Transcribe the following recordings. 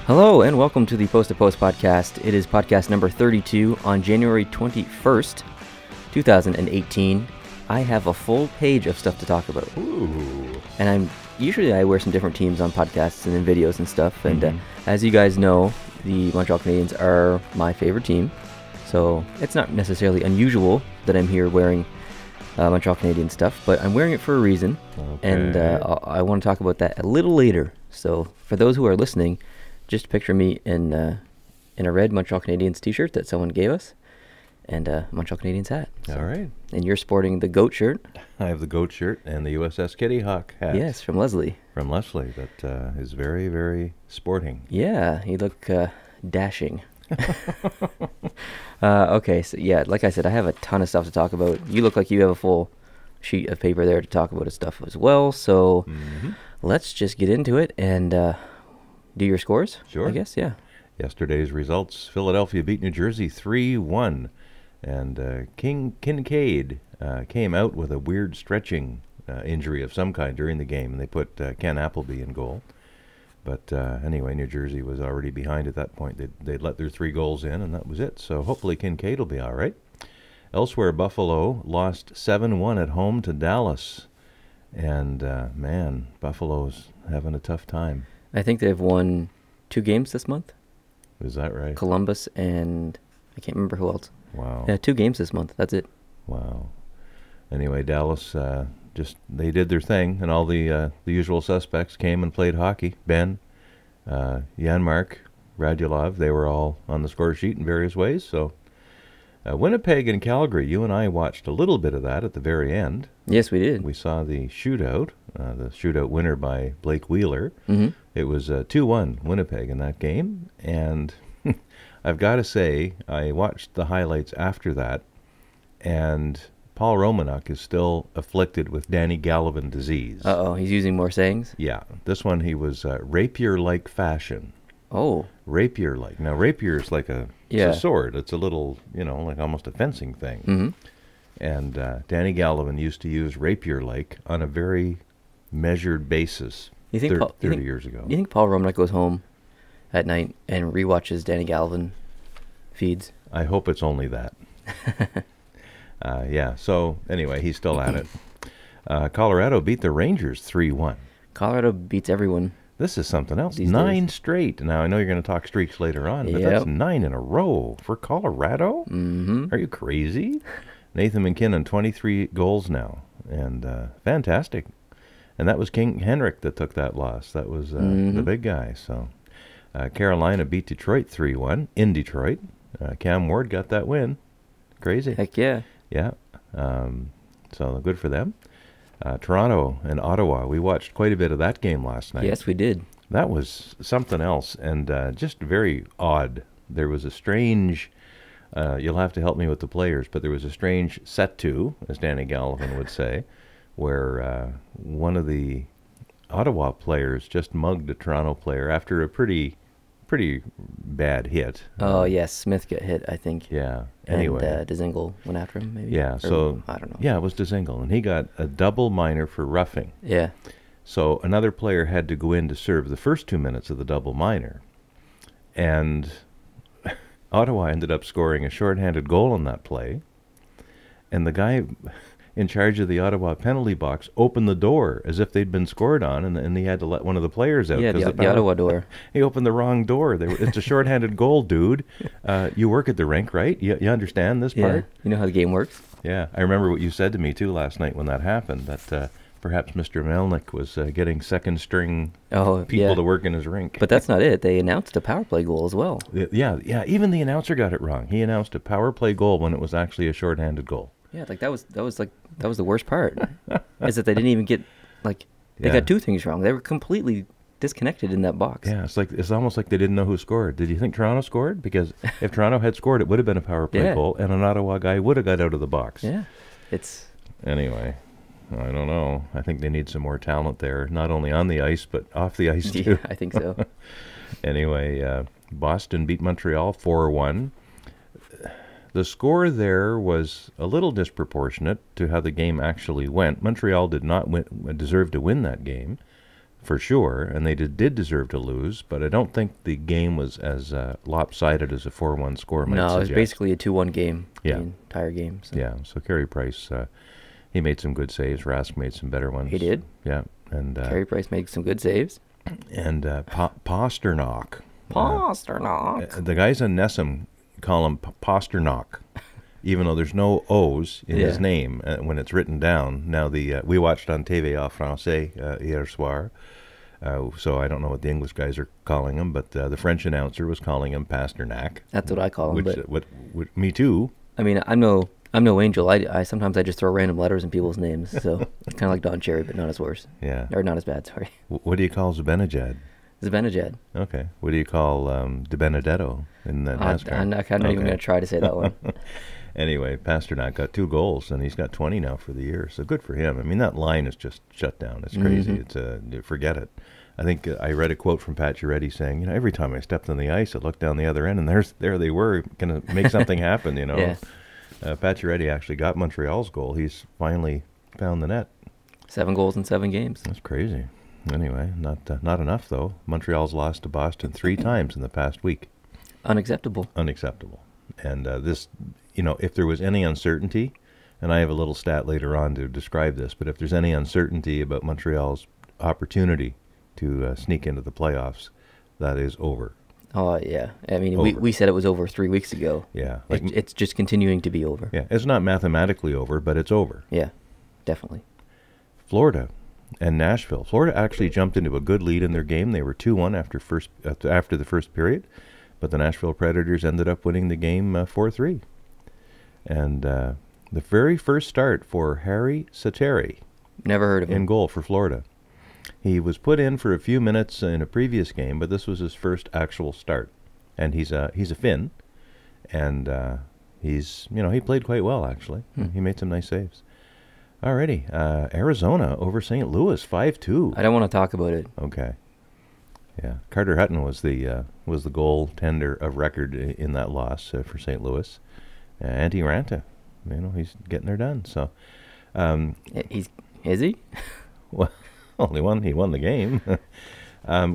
Hello and welcome to the Post to Post podcast. It is podcast number 32 on January 21st, 2018. I have a full page of stuff to talk about. Ooh. And I wear some different teams on podcasts and in videos and stuff. And as you guys know, the Montreal Canadiens are my favorite team. So it's not necessarily unusual that I'm here wearing Montreal Canadiens stuff, but I'm wearing it for a reason. Okay. And I want to talk about that a little later. So for those who are listening, just picture me in a red Montreal Canadiens t-shirt that someone gave us, and a Montreal Canadiens hat. So, all right. And you're sporting the goat shirt. I have the goat shirt and the USS Kitty Hawk hat. Yes, from Leslie. From Leslie, that is very, very sporting. Yeah, you look dashing. Okay, so yeah, like I said, I have a ton of stuff to talk about. You look like you have a full sheet of paper there to talk about stuff as well, so let's just get into it and do your scores. Sure. I guess, yeah. Yesterday's results, Philadelphia beat New Jersey 3-1, and Kincaid came out with a weird stretching injury of some kind during the game, and they put Ken Appleby in goal. But anyway, New Jersey was already behind at that point. They'd let their 3 goals in, and that was it. So hopefully Kincaid will be all right. Elsewhere, Buffalo lost 7-1 at home to Dallas. And, man, Buffalo's having a tough time. I think they've won 2 games this month. Is that right? Columbus and I can't remember who else. Wow. Yeah, 2 games this month. That's it. Wow. Anyway, Dallas they did their thing, and all the usual suspects came and played hockey. Ben, Janmark, Radulov, they were all on the score sheet in various ways. So Winnipeg and Calgary, you and I watched a little bit of that at the very end. Yes, we did. We saw the shootout winner by Blake Wheeler. Mm-hmm. It was 2-1 Winnipeg in that game, and I've got to say, I watched the highlights after that, and Paul Romanuk is still afflicted with Danny Gallivan disease. Uh-oh, he's using more sayings? Yeah, this one he was rapier-like fashion. Oh. Rapier-like. Now, rapier is like it's a sword. It's a little, like almost a fencing thing. Mm-hmm. And Danny Gallivan used to use rapier-like on a very measured basis 30 years ago. You think Paul Romanuk goes home at night and rewatches Danny Gallivan feeds? I hope it's only that. Yeah, so anyway, he's still at it. Colorado beat the Rangers 3-1. Colorado beats everyone. This is something else. These 9 days. Straight. Now, I know you're going to talk streaks later on, but that's 9 in a row for Colorado? Mm-hmm. Are you crazy? Nathan McKinnon, 23 goals now, and fantastic. And that was King Henrik that took that loss. That was the big guy. So Carolina beat Detroit 3-1 in Detroit. Cam Ward got that win. Crazy. Heck yeah. Yeah. So good for them. Toronto and Ottawa, we watched quite a bit of that game last night. Yes, we did. That was something else, and just very odd. There was a strange, you'll have to help me with the players, but there was a strange set-to, as Danny Gallivan would say, where one of the Ottawa players just mugged a Toronto player after a pretty bad hit. Oh, yes, Smith got hit, I think. Yeah. Anyway. And Dzingel went after him, maybe? Yeah, so I don't know. Yeah, it was Dzingel, and he got a double minor for roughing. Yeah. So another player had to go in to serve the first 2 minutes of the double minor. And Ottawa ended up scoring a shorthanded goal on that play. And the guy in charge of the Ottawa penalty box opened the door as if they'd been scored on, and he had to let one of the players out. Yeah, the Ottawa door. He opened the wrong door. It's a shorthanded goal, dude. You work at the rink, right? You understand this part? Yeah, you know how the game works? Yeah, I remember what you said to me, too, last night when that happened, that perhaps Mr. Melnick was getting second-string people to work in his rink. But that's not it. They announced a power play goal as well. Yeah, even the announcer got it wrong. He announced a power play goal when it was actually a shorthanded goal. Yeah, like that was the worst part. Is that they didn't even get they got 2 things wrong. They were completely disconnected in that box. Yeah, it's almost like they didn't know who scored. Did you think Toronto scored? Because if Toronto had scored, it would have been a power play goal, and an Ottawa guy would have got out of the box. Yeah, Anyway, I don't know. I think they need some more talent there, not only on the ice but off the ice too. Yeah, I think so. Anyway, Boston beat Montreal 4-1. The score there was a little disproportionate to how the game actually went. Montreal did not deserve to win that game. for sure, and they did deserve to lose, but I don't think the game was as lopsided as a 4-1 score might No, suggest. it was basically a 2-1 game. Yeah. The entire game. So. Yeah, so Carey Price, he made some good saves. Rask made some better ones. He did. Yeah, and Carey Price made some good saves. And Pasternak. Pasternak. The guys in Nessum call him Pasternak, even though there's no O's in his name when it's written down. Now, we watched on TV en français hier soir, so I don't know what the English guys are calling him, but the French announcer was calling him Pasternak. That's what I call him. Which me too. I mean, I'm no angel. I sometimes I just throw random letters in people's names, so it's kind of like Don Cherry, but not as worse. Yeah. Or not as bad, sorry. What do you call Zibanejad? Zibanejad. Okay. What do you call De Benedetto in the NASCAR? I'm not even going to try to say that one. Anyway, Pasternak got 2 goals, and he's got 20 now for the year, so good for him. I mean, that line is just shut down. It's crazy. It's forget it. I think I read a quote from Pat Giretti saying, every time I stepped on the ice, I looked down the other end, and there they were, going to make something happen, Yeah. Pat Giretti actually got Montreal's goal. He's finally found the net. 7 goals in 7 games. That's crazy. Anyway, not enough, though. Montreal's lost to Boston 3 times in the past week. Unacceptable. Unacceptable. And this, if there was any uncertainty, and I have a little stat later on to describe this, but if there's any uncertainty about Montreal's opportunity to sneak into the playoffs, that is over. Oh, yeah. I mean, Over. we said it was over 3 weeks ago. Yeah. It's just continuing to be over. Yeah, it's not mathematically over, but it's over. Yeah, definitely. Florida and Nashville. Florida actually jumped into a good lead in their game. They were 2-1 after the first period, but the Nashville Predators ended up winning the game 4-3. And the very first start for Harry Sateri. Never heard of him. In goal for Florida. He was put in for a few minutes in a previous game, but this was his first actual start. And he's a Finn, and he played quite well actually. He made some nice saves. Alrighty, Arizona over St. Louis 5-2. I don't want to talk about it. Okay. Yeah, Carter Hutton was the goaltender of record in that loss for St. Louis. Antti Ranta, he's getting her done. So, Is he? Well, he won the game.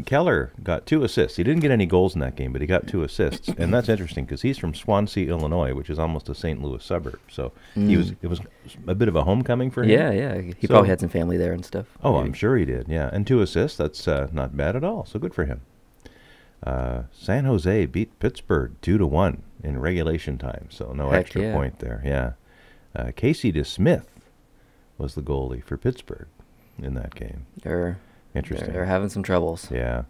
Keller got 2 assists. He didn't get any goals in that game, but he got 2 assists, and that's interesting because he's from Swansea, Illinois, which is almost a St. Louis suburb. So it was a bit of a homecoming for him. Yeah. He probably had some family there and stuff. Oh, maybe. I'm sure he did. Yeah, and 2 assists. That's not bad at all. So good for him. San Jose beat Pittsburgh 2-1 in regulation time. So no extra point there. Yeah. Casey DeSmith was the goalie for Pittsburgh in that game. Interesting. They're having some troubles. Yeah.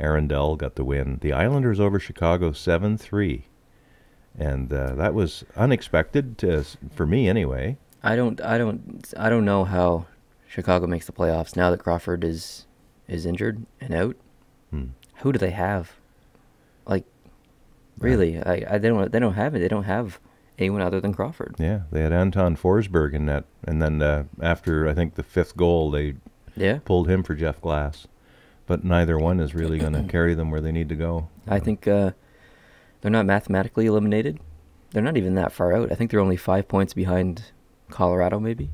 Arundel got the win. The Islanders over Chicago 7-3. And that was unexpected for me anyway. I don't know how Chicago makes the playoffs now that Crawford is injured and out. Who do they have? Like, really? They don't have it. They don't have anyone other than Crawford. Yeah, they had Anton Forsberg in net, and then after I think the 5th goal, they pulled him for Jeff Glass. But neither one is really going to carry them where they need to go. I think they're not mathematically eliminated. They're not even that far out. I think they're only 5 points behind Colorado, maybe.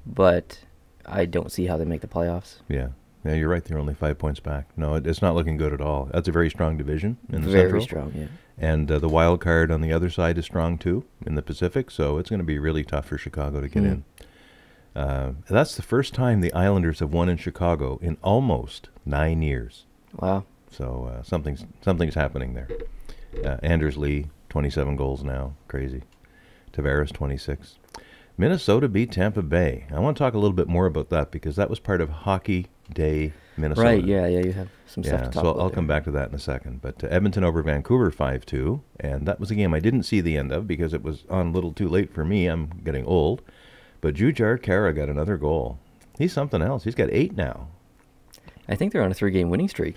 But I don't see how they make the playoffs. Yeah, you're right. They're only 5 points back. No, it's not looking good at all. That's a very strong division in the Central. Very strong, yeah. And the wild card on the other side is strong too in the Pacific, so it's going to be really tough for Chicago to get in. That's the first time the Islanders have won in Chicago in almost 9 years. Wow. So something's happening there. Anders Lee, 27 goals now. Crazy. Tavares, 26. Minnesota beat Tampa Bay. I want to talk a little bit more about that because that was part of Hockey Day Minnesota. Right, yeah, you have some stuff to talk about. So I'll come back to that in a second. But Edmonton over Vancouver 5-2, and that was a game I didn't see the end of because it was on a little too late for me. I'm getting old. But Jujhar Khaira got another goal. He's something else. He's got 8 now. I think they're on a 3-game winning streak.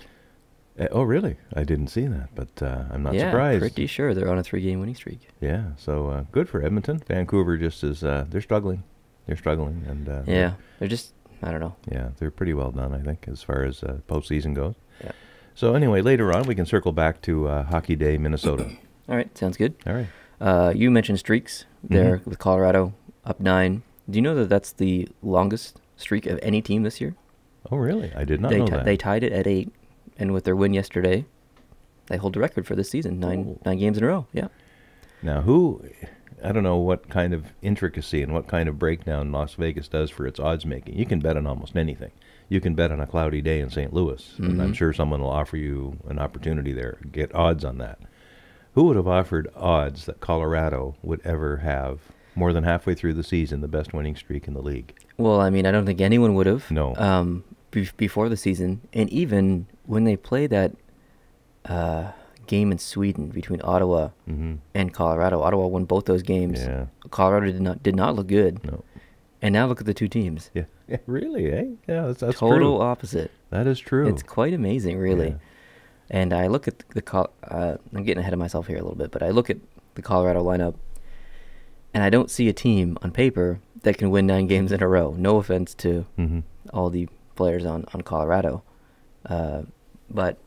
Oh, really? I didn't see that, but I'm not surprised. Yeah, pretty sure they're on a 3-game winning streak. Yeah, so good for Edmonton. Vancouver just is, they're struggling. They're struggling. And they're just, I don't know. Yeah, they're pretty well done, I think, as far as postseason goes. Yeah. So anyway, later on, we can circle back to Hockey Day, Minnesota. All right, sounds good. All right. You mentioned streaks there with Colorado up 9. Do you know that that's the longest streak of any team this year? Oh, really? I did not know that. They tied it at 8, and with their win yesterday, they hold the record for this season. Nine games in a row. Yeah. Now, I don't know what kind of intricacy and what kind of breakdown Las Vegas does for its odds making. You can bet on almost anything. You can bet on a cloudy day in St. Louis, and I'm sure someone will offer you an opportunity there. Get odds on that. Who would have offered odds that Colorado would ever have, more than halfway through the season, the best winning streak in the league? Well, I mean, I don't think anyone would have. No. Before the season, and even when they play that game in Sweden between Ottawa and Colorado, Ottawa won both those games. Yeah. Colorado did not look good. No. And now look at the two teams. Yeah. Really, eh? Yeah, that's Total true. opposite. That is true. It's quite amazing, really. Yeah. And I look at I'm getting ahead of myself here a little bit, but I look at the Colorado lineup, and I don't see a team on paper that can win 9 games in a row. No offense to all the players on Colorado, but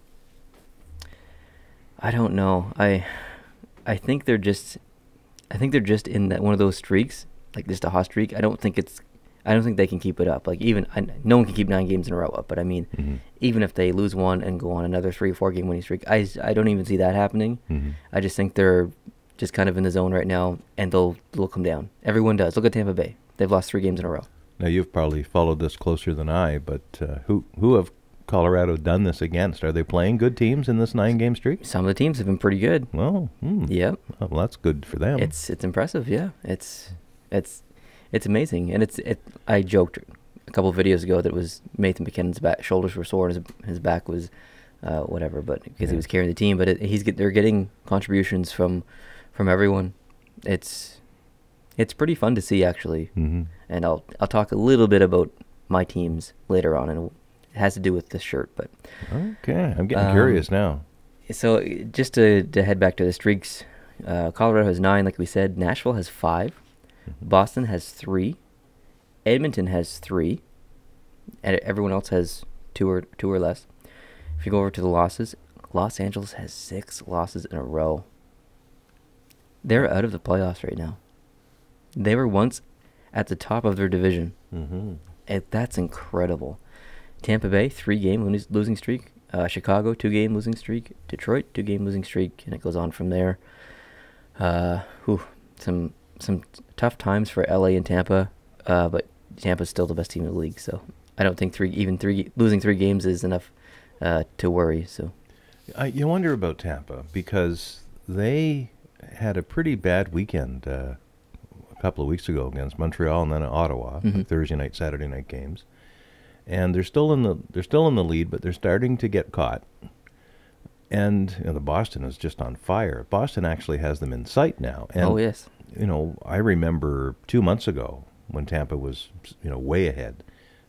I don't know. I think they're just in that one of those streaks, like just a hot streak. I don't think they can keep it up. Like no one can keep 9 games in a row up. But I mean, even if they lose one and go on another 3 or 4 game winning streak, I don't even see that happening. I just think they're just kind of in the zone right now, and they'll come down. Everyone does. Look at Tampa Bay. They've lost 3 games in a row. Now, you've probably followed this closer than I, but who have Colorado done this against? Are they playing good teams in this 9-game streak? Some of the teams have been pretty good. Well, Yep. Well, that's good for them. It's impressive. Yeah. It's amazing, and I joked a couple of videos ago that it was Nathan McKinnon's shoulders were sore, and his back was whatever, but because he was carrying the team. But they're getting contributions from everyone. It's pretty fun to see, actually. And I'll talk a little bit about my teams later on, and it has to do with this shirt. But okay, I'm getting curious now. So just to head back to the streaks, Colorado has 9, like we said. Nashville has 5. Boston has 3. Edmonton has 3. And everyone else has 2 or less. If you go over to the losses, Los Angeles has 6 losses in a row. They're out of the playoffs right now. They were once at the top of their division. That's incredible. Tampa Bay, 3-game losing streak. Chicago, 2-game losing streak. Detroit, 2-game losing streak, and it goes on from there. Some tough times for LA and Tampa, but Tampa's still the best team in the league. So I don't think losing 3 games is enough to worry. So you wonder about Tampa, because they had a pretty bad weekend a couple of weeks ago against Montreal and then Ottawa, Thursday night, Saturday night games, and they're still in the lead, but they're starting to get caught. And the Boston is just on fire. Boston actually has them in sight now. And, oh yes. I remember 2 months ago when Tampa was way ahead,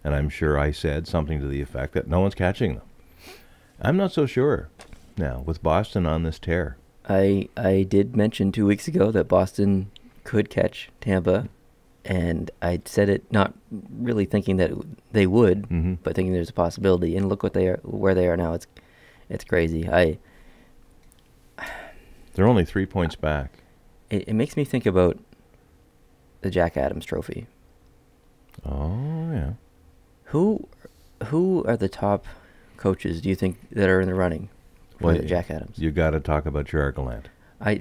and I'm sure I said something to the effect that no one's catching them. I'm not so sure now with Boston on this tear. I did mention 2 weeks ago that Boston could catch Tampa, and I said it not really thinking that they would, but thinking there's a possibility. And look where they are now. It's crazy. They're only 3 points back. It makes me think about the Jack Adams Trophy. Oh yeah. Who are the top coaches, do you think, that are in the running for the Jack Adams? You got to talk about Gerard Gallant.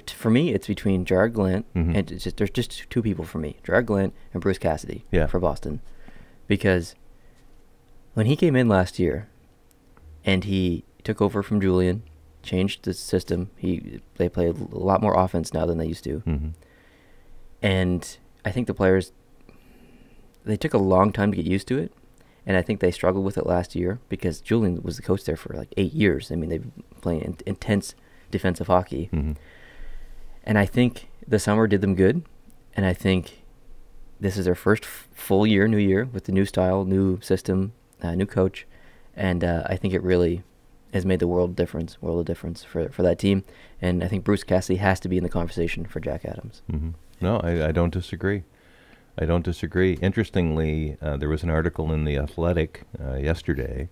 For me, it's between Gerard Gallant and there's just 2 people for me: Gerard Gallant and Bruce Cassidy for Boston. Because when he came in last year, and he took over from Julian, changed the system. They play a lot more offense now than they used to, and I think the players, they took a long time to get used to it. And I think they struggled with it last year because Julian was the coach there for like 8 years. I mean, they've been playing intense defensive hockey. And I think the summer did them good. And I think this is their first full year, new year, with the new style, new system, new coach. And I think it really has made the world of difference for that team. And I think Bruce Cassidy has to be in the conversation for Jack Adams. No, I don't disagree. I don't disagree. Interestingly, there was an article in The Athletic yesterday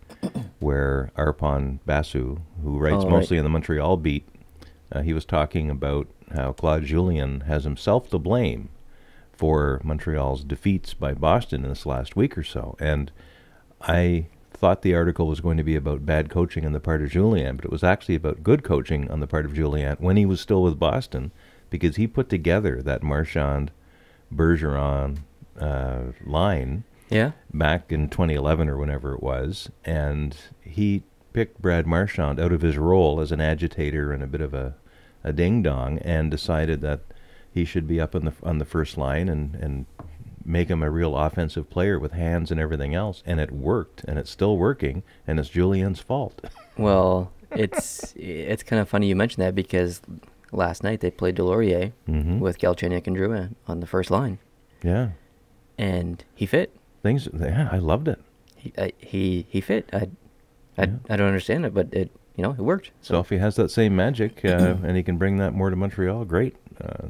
where Arpon Basu, who writes mostly in the Montreal beat, he was talking about how Claude Julien has himself to blame for Montreal's defeats by Boston in this last week or so. And I thought the article was going to be about bad coaching on the part of Julien, but it was actually about good coaching on the part of Julien when he was still with Boston, because he put together that Marchand, Bergeron line back in 2011 or whenever it was, and he picked Brad Marchand out of his role as an agitator and a bit of a ding-dong, and decided that he should be up on the first line and make him a real offensive player with hands and everything else. And it worked, and it's still working, and it's Julien's fault. Well, it's kind of funny you mentioned that, because last night they played Delorier with Galchenyuk and Drouin on the first line. Yeah. And he fit. I loved it. He fit. I don't understand it, but it worked. So if he has that same magic and he can bring that more to Montreal, great.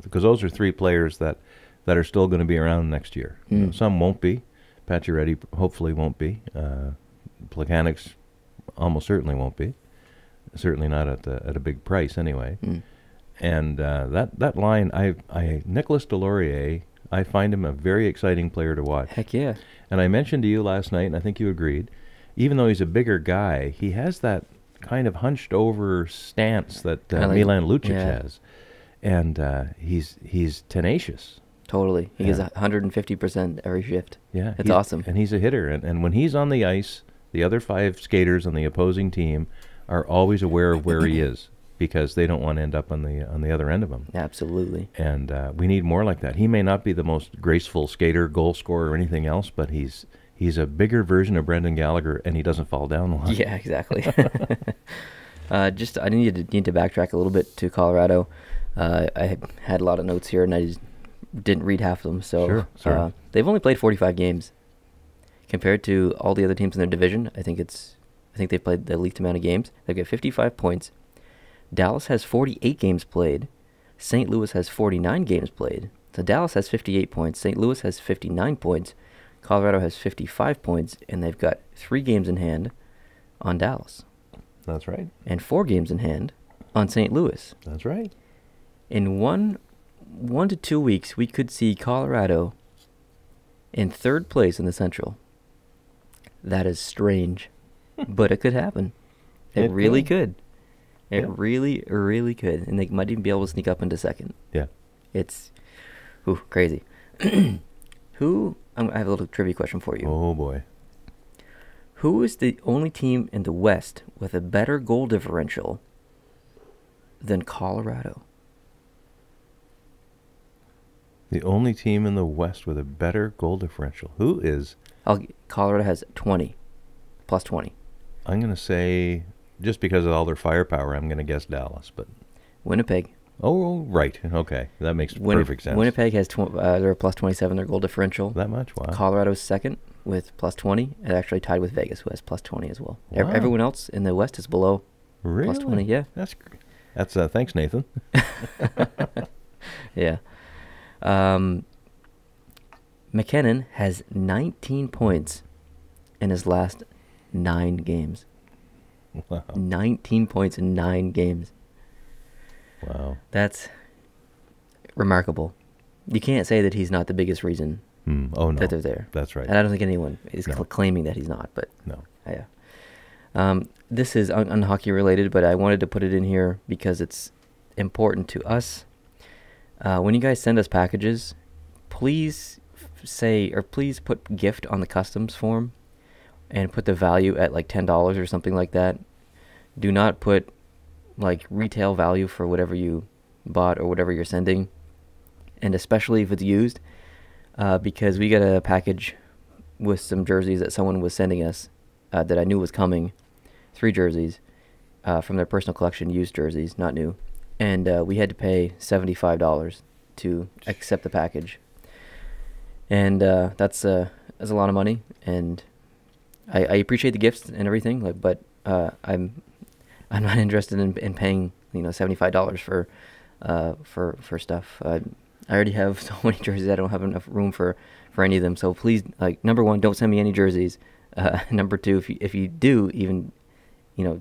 Because those are three players that are still going to be around next year. Some won't be. Pacioretty hopefully won't be. Plekanec almost certainly won't be. Certainly not at a big price anyway. And that line, Nicolas Delorier, I find him a very exciting player to watch. Heck yeah. And I mentioned to you last night, and I think you agreed, even though he's a bigger guy, he has that kind of hunched over stance that Milan Lucic has. And he's tenacious. Totally. He gives 150% every shift. Yeah. It's awesome. And he's a hitter. And when he's on the ice, the other 5 skaters on the opposing team are always aware of where he is, because they don't want to end up on the other end of him. Absolutely. And we need more like that. He may not be the most graceful skater, goal scorer, or anything else, but he's a bigger version of Brendan Gallagher, and he doesn't fall down a lot. Yeah, exactly. I need to backtrack a little bit to Colorado. I had a lot of notes here, and I just didn't read half of them. So sure. They've only played 45 games compared to all the other teams in their division. I think they've played the least amount of games. They've got 55 points. Dallas has 48 games played. St. Louis has 49 games played. So Dallas has 58 points. St. Louis has 59 points. Colorado has 55 points, and they've got 3 games in hand on Dallas. That's right. And 4 games in hand on St. Louis. That's right. In one to 2 weeks, we could see Colorado in 3rd place in the Central. That is strange, but it could happen. It really could. It really, really could. And they might even be able to sneak up into 2nd. Yeah. It's crazy. I have a little trivia question for you. Oh, boy. Who is the only team in the West with a better goal differential than Colorado? The only team in the West with a better goal differential. Who is? Colorado has 20, plus 20. I'm going to say, just because of all their firepower, I'm going to guess Dallas. But Winnipeg. Oh, right. Okay. That makes perfect sense. Winnipeg has they're plus 27, their goal differential. That much? Wow. Colorado's 2nd with plus 20, and actually tied with Vegas, who has plus 20 as well. Wow. Everyone else in the West is below plus 20, yeah. That's thanks, Nathan. Yeah. McKinnon has 19 points in his last 9 games. Wow. 19 points in 9 games. Wow. That's remarkable. You can't say that he's not the biggest reason that they're there. That's right. And I don't think anyone is claiming that he's not, but no. Yeah. This is unhockey related, but I wanted to put it in here because it's important to us. When you guys send us packages, please please put gift on the customs form and put the value at like $10 or something like that. Do not put like retail value for whatever you bought or whatever you're sending, and especially if it's used, because we got a package with some jerseys that someone was sending us that I knew was coming, 3 jerseys from their personal collection, used jerseys, not new, and we had to pay $75 to accept the package, and that's a lot of money, and I appreciate the gifts and everything, but I'm not interested in paying $75 for stuff. I already have so many jerseys. I don't have enough room for any of them. So please, number 1, don't send me any jerseys. Number 2, if you do, even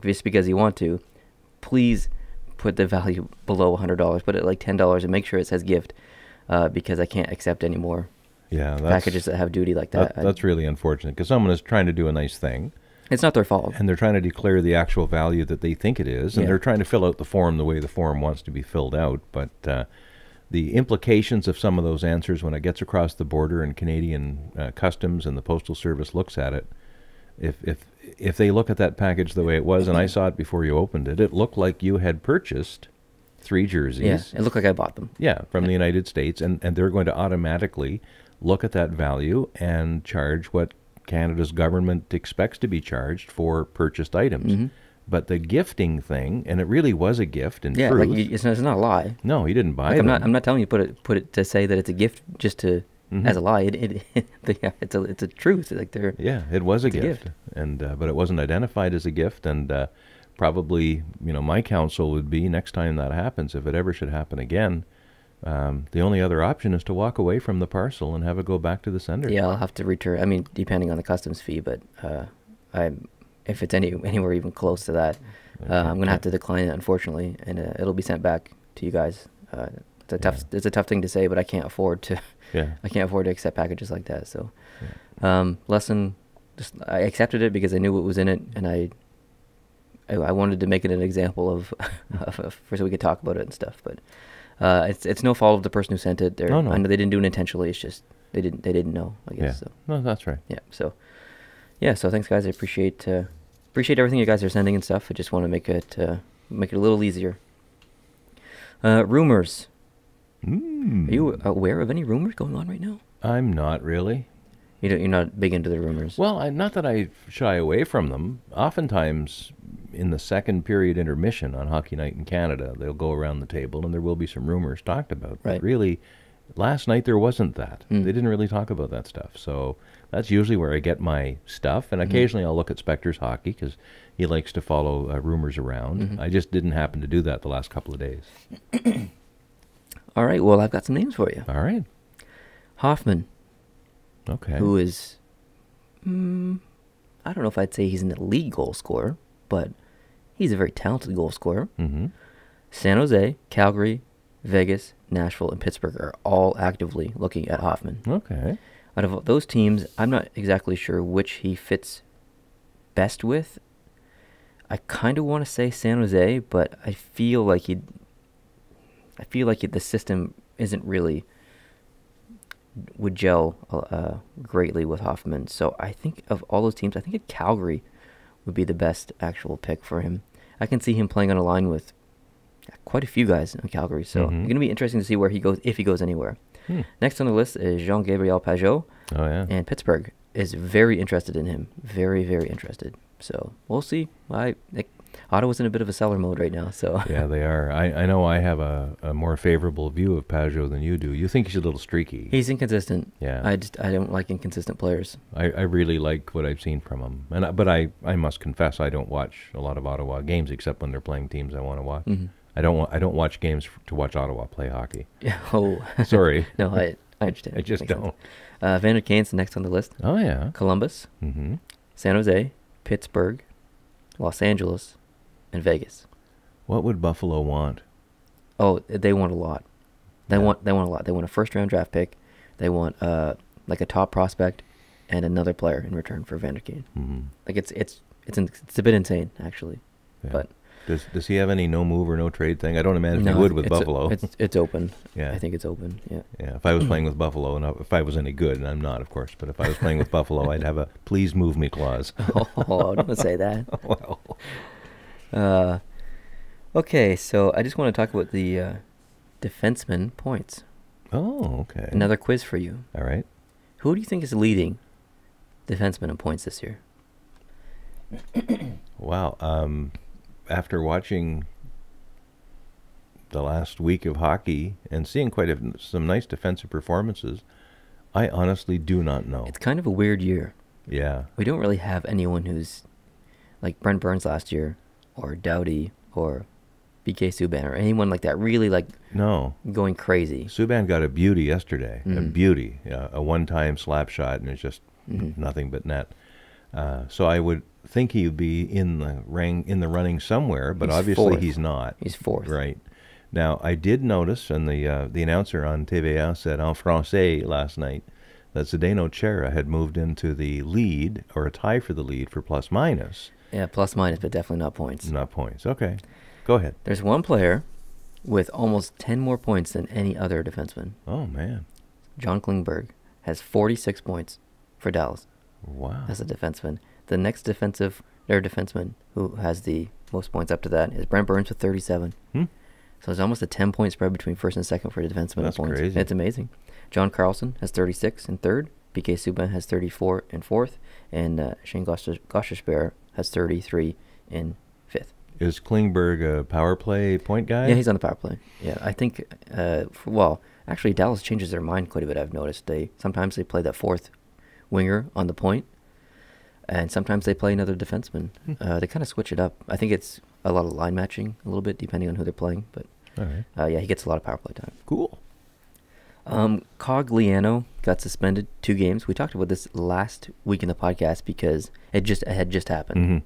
just because you want to, please put the value below $100. Put it like $10 and make sure it says gift, because I can't accept any more packages that have duty like that. That's really unfortunate, because someone is trying to do a nice thing. It's not their fault. And they're trying to declare the actual value that they think it is, and they're trying to fill out the form the way the form wants to be filled out. But the implications of some of those answers when it gets across the border and Canadian customs and the Postal Service looks at it, if they look at that package the way it was, and I saw it before you opened it, it looked like you had purchased 3 jerseys. Yeah, it looked like I bought them. Yeah, from the United States, and they're going to automatically look at that value and charge what Canada's government expects to be charged for purchased items. But the gifting thing, and it really was a gift in truth. Like it's not a lie. No, he didn't buy them. I'm not telling you put it to say that it's a gift just to as a lie. It's a truth. Like it was a gift, and but it wasn't identified as a gift, and probably my counsel would be next time that happens, if it ever should happen again, the only other option is to walk away from the parcel and have it go back to the sender. Yeah, I'll have to return. I mean, depending on the customs fee, but if it's anywhere even close to that, I'm gonna have to decline it, unfortunately, and it'll be sent back to you guys. It's a tough thing to say, but I can't afford to. I can't afford to accept packages like that. So, lesson. Just I accepted it because I knew what was in it, and I wanted to make it an example of so we could talk about it and stuff. But it's no fault of the person who sent it. No. I know they didn't do it intentionally. It's just they didn't know, I guess. Yeah. So. No, that's right. Yeah. So thanks, guys. I appreciate everything you guys are sending and stuff. I just want to make it a little easier. Rumors. Are you aware of any rumors going on right now? I'm not really. You're not big into the rumors. Well, not that I shy away from them. Oftentimes, in the second period intermission on Hockey Night in Canada, they'll go around the table and there will be some rumors talked about. Right. But really, last night there wasn't that. They didn't really talk about that stuff. So that's usually where I get my stuff. And occasionally I'll look at Spector's Hockey because he likes to follow rumors around. I just didn't happen to do that the last couple of days. All right. Well, I've got some names for you. All right. Hoffman. Okay. Who is, I don't know if I'd say he's an elite goal scorer, but he's a very talented goal scorer. San Jose, Calgary, Vegas, Nashville, and Pittsburgh are all actively looking at Hoffman. Okay. Out of those teams, I'm not exactly sure which he fits best with. I kind of want to say San Jose, but I feel like the system isn't really would gel greatly with Hoffman. So I think of all those teams, I think Calgary would be the best actual pick for him. I can see him playing on a line with quite a few guys in Calgary. So it's going to be interesting to see where he goes, if he goes anywhere. Next on the list is Jean-Gabriel Pageau. Oh, yeah. And Pittsburgh is very interested in him. Very, very interested. So we'll see. Ottawa's in a bit of a seller mode right now. So yeah, they are. I know I have a more favorable view of Pageau than you do. You think he's a little streaky. He's inconsistent. Yeah. I don't like inconsistent players. I really like what I've seen from him. But I must confess I don't watch a lot of Ottawa games except when they're playing teams I want to watch. I don't watch games to watch Ottawa play hockey. Oh, sorry. No, I understand. I just don't. Vander Kane's next on the list. Oh yeah. Columbus, San Jose, Pittsburgh, Los Angeles, and Vegas. What would Buffalo want? Oh, they want a lot. They want a lot. They want a first-round draft pick. They want like a top prospect and another player in return for Vander Kane. Like it's a bit insane actually, Yeah. but. Does he have any no move or no trade thing? I don't imagine he would with Buffalo. It's open. Yeah. I think it's open. Yeah. Yeah. If I was playing with Buffalo, and if I was any good, and I'm not, of course, but if I was playing with Buffalo, I'd have a "please move me" clause. Oh, don't say that. Well. Okay, so I just want to talk about the defenseman points. Oh, okay. Another quiz for you. All right. Who do you think is leading defenseman in points this year? Wow. After watching the last week of hockey and seeing some nice defensive performances, I honestly do not know. It's kind of a weird year. Yeah. We don't really have anyone who's like Brent Burns last year, or Doughty, or BK Subban, or anyone like that really going crazy. Subban got a beauty yesterday. A beauty. A one-time slap shot, and it's just nothing but net. So I would think he would be in the running somewhere, but obviously he's not. He's fourth. Right. Now, I did notice, and the announcer on TVA said en français last night, that Zdeno Chara had moved into the lead, or a tie for the lead, for plus minus. Yeah, plus minus, but definitely not points. Not points. Okay. Go ahead. There's one player with almost 10 more points than any other defenseman. Oh, man. John Klingberg has 46 points for Dallas. Wow. As a defenseman. The next defenseman who has the most points up to that is Brent Burns with 37. So it's almost a 10-point spread between first and second for the defenseman. That's points. crazy. It's amazing. John Carlson has 36 in third. PK Subban has 34 in fourth. And Shane Gostisbehere has 33 in fifth. Is Klingberg a power play point guy? Yeah, he's on the power play. Yeah, I think, actually Dallas changes their mind quite a bit, I've noticed. Sometimes they play that fourth winger on the point, and sometimes they play another defenseman. They kind of switch it up. I think it's a lot of line matching a little bit, depending on who they're playing. But all right. yeah, he gets a lot of power play time. Cool. Cogliano got suspended 2 games. We talked about this last week in the podcast because it had just happened. Mm-hmm.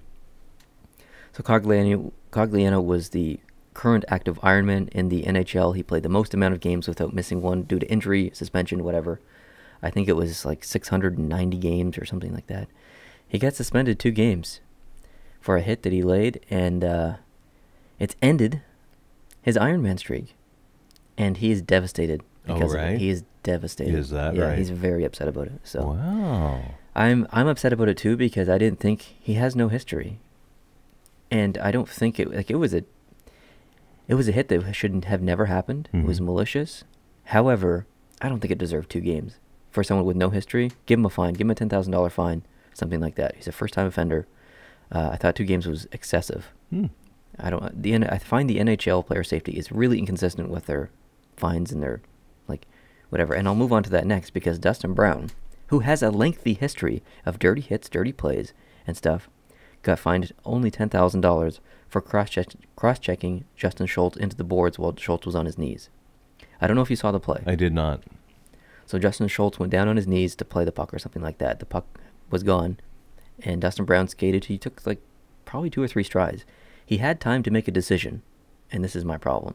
So Cogliano was the current active Ironman in the NHL. He played the most amount of games without missing one due to injury, suspension, whatever. I think it was like 690 games or something like that. He got suspended 2 games for a hit that he laid, and it's ended his Ironman streak. And he is devastated because of it. He is devastated. Is that right? Yeah, he's very upset about it. So wow. I'm upset about it too because I didn't think he has no history. And I don't think it was a hit that shouldn't have never happened. Mm-hmm. It was malicious. However, I don't think it deserved 2 games. For someone with no history, give him a fine. Give him a $10,000 fine, something like that. He's a first-time offender. I thought 2 games was excessive. I find the NHL player safety is really inconsistent with their fines and their whatever. And I'll move on to that next because Dustin Brown, who has a lengthy history of dirty hits, dirty plays, and stuff, got fined only $10,000 for cross-checking Justin Schultz into the boards while Schultz was on his knees. I don't know if you saw the play. I did not. So Justin Schultz went down on his knees to play the puck or something like that. The puck was gone, and Dustin Brown skated. He took probably 2 or 3 strides. He had time to make a decision, and this is my problem.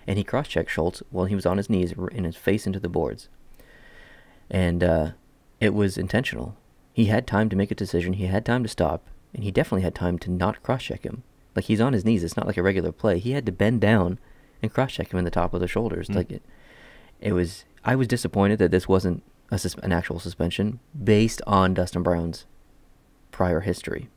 And he cross-checked Schultz while he was on his knees in his face into the boards. And it was intentional. He had time to make a decision. He had time to stop. And he definitely had time to not cross-check him. He's on his knees. It's not like a regular play. He had to bend down and cross-check him in the top of the shoulders. I was disappointed that this wasn't an actual suspension based on Dustin Brown's prior history.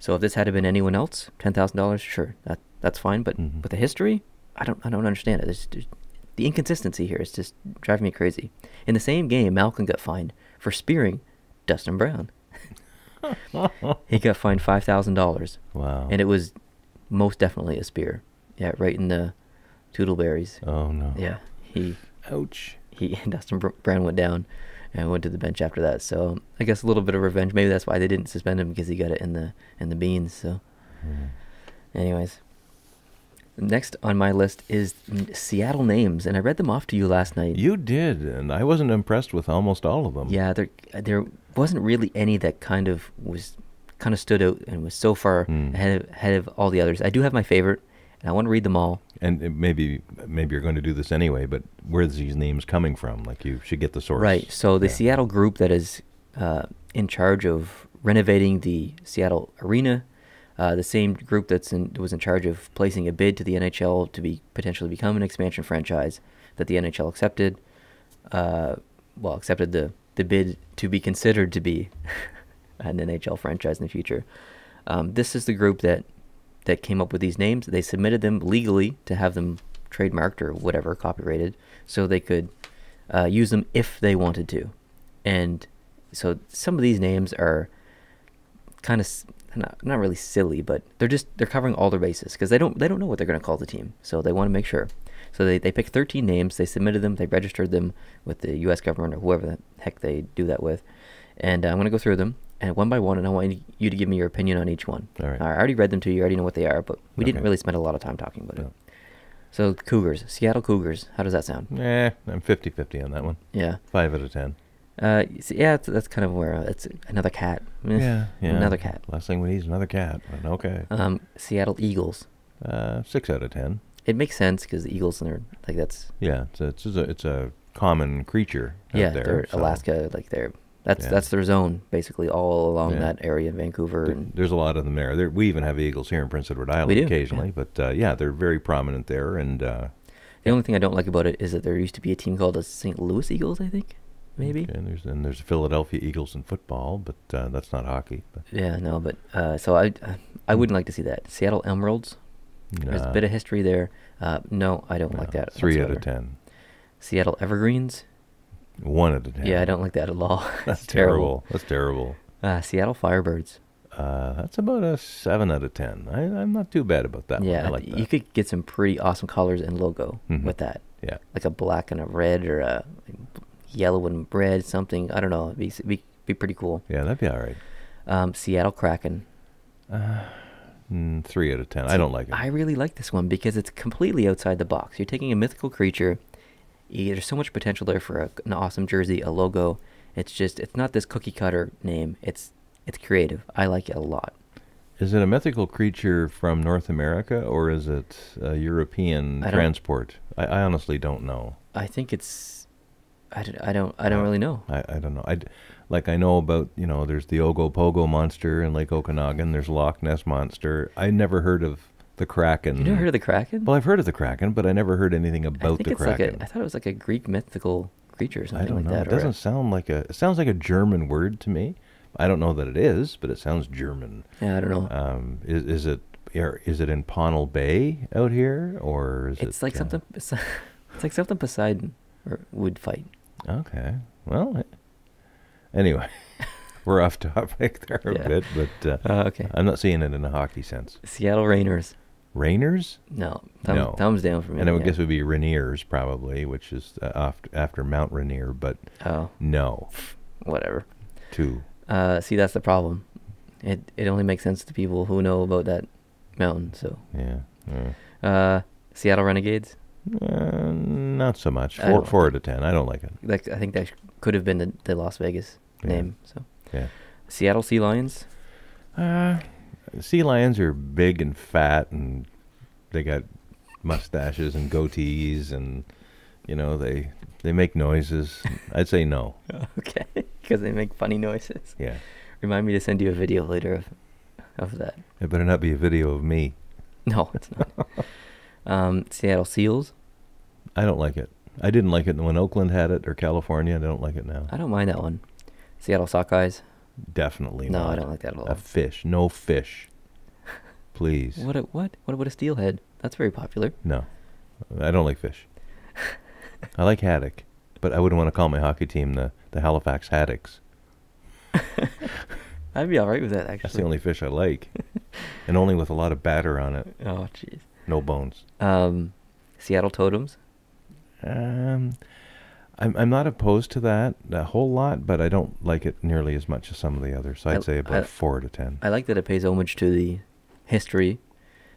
So if this had been anyone else, $10,000, sure, that's fine. But with the history, I don't understand it. The inconsistency here is just driving me crazy. In the same game, Malkin got fined for spearing Dustin Brown. He got fined $5,000. Wow. And it was most definitely a spear. Yeah, right in the Toodleberries. Oh, no. Yeah. Ouch. Dustin Brown went down and went to the bench after that. So I guess a little bit of revenge. Maybe that's why they didn't suspend him, because he got it in the beans. So anyways. Next on my list is Seattle names, and I read them off to you last night. You did, and I wasn't impressed with almost all of them. Yeah, there wasn't really any that kind of stood out and was so far ahead of all the others. I do have my favorite, and I want to read them all. And maybe you're going to do this anyway, but where's these names coming from? You should get the source. Right. So the Seattle group that is in charge of renovating the Seattle Arena. The same group that was in charge of placing a bid to the NHL to potentially become an expansion franchise that the NHL accepted. Accepted the bid to be considered to be an NHL franchise in the future. This is the group that came up with these names. They submitted them legally to have them trademarked or whatever, copyrighted, so they could use them if they wanted to. And so some of these names are kind of not really silly, but they're covering all their bases because they don't know what they're going to call the team, so they want to make sure. So they picked 13 names, they submitted them, they registered them with the U.S. government or whoever the heck they do that with, and I'm going to go through them and one by one, and I want you to give me your opinion on each one. All right. I already read them to you, you already know what they are, but we didn't really spend a lot of time talking about it. So Cougars, Seattle Cougars, how does that sound? I'm 50-50 on that one. Yeah. 5 out of 10. That's kind of where it's another cat. Yeah. Another cat. Last thing we need is another cat. But okay. Seattle Eagles. 6 out of 10. It makes sense because the Eagles are that's. Yeah, it's a common creature out Yeah, there. they're so Alaska, like that's their zone basically all along that area in Vancouver. And there's a lot of them there. We even have eagles here in Prince Edward Island we do, occasionally, but they're very prominent there. And the only thing I don't like about it is that there used to be a team called the St. Louis Eagles, I think, maybe. Okay, and there's Philadelphia Eagles in football, but that's not hockey. But. Yeah, no, but so I wouldn't like to see that. Seattle Emeralds. There's a bit of history there. No, I don't like that. 3 whatsoever. out of 10. Seattle Evergreens. 1 out of 10. Yeah, I don't like that at all. That's terrible. That's terrible. Seattle Firebirds. That's about a 7 out of 10. I'm not too bad about that one. I like that. You could get some pretty awesome colors and logo with that. Yeah. Like a black and a red, or a yellow and red, something. I don't know. It'd be pretty cool. Yeah, that'd be all right. Seattle Kraken. 3 out of 10. I don't like it. I really like this one because it's completely outside the box. You're taking a mythical creature. There's so much potential there for an awesome jersey, a logo. It's not this cookie cutter name. It's creative. I like it a lot. Is it a mythical creature from North America, or is it a European transport? I honestly don't know. I think it's. I don't really know. I don't know. I know about, there's the Ogopogo monster in Lake Okanagan. There's Loch Ness monster. I never heard of the Kraken. You never heard of the Kraken? Well, I've heard of the Kraken, but I never heard anything about the Kraken. I thought it was like a Greek mythical creature or something I don't know. that. It doesn't sound like it sounds like a German word to me. I don't know that it is, but it sounds German. Yeah, I don't know. Is it in Pownell Bay out here, or is it's like something? It's like something Poseidon would fight. Okay. Well, anyway, we're off topic there a bit, but okay. I'm not seeing it in a hockey sense. Seattle Rainers. Rainers? No. Thumbs down for me. And I would guess it would be Rainiers, probably, which is after Mount Rainier, but no. Whatever. 2. See, that's the problem. It only makes sense to people who know about that mountain. So yeah. Seattle Renegades. Not so much. 4 out of 10. I don't like it. I think that could have been the Las Vegas name. So yeah. Seattle Sea Lions. Sea lions are big and fat, and they got mustaches and goatees, and they make noises. I'd say no. Okay, because they make funny noises. Yeah. Remind me to send you a video later of that. It better not be a video of me. No, it's not. Seattle Seals. I don't like it. I didn't like it when Oakland had it, or California. I don't like it now. I don't mind that one. Seattle Sockeyes. Definitely no, not. I don't like that at all. A fish. No fish. Please. What about a steelhead? That's very popular. No. I don't like fish. I like haddock, but I wouldn't want to call my hockey team the Halifax Haddocks. I'd be all right with that, actually. That's the only fish I like. And only with a lot of batter on it. Oh, jeez. No bones. Seattle Totems. I'm not opposed to that a whole lot, but I don't like it nearly as much as some of the others. So I'd say about 4 out of 10. I like that it pays homage to the history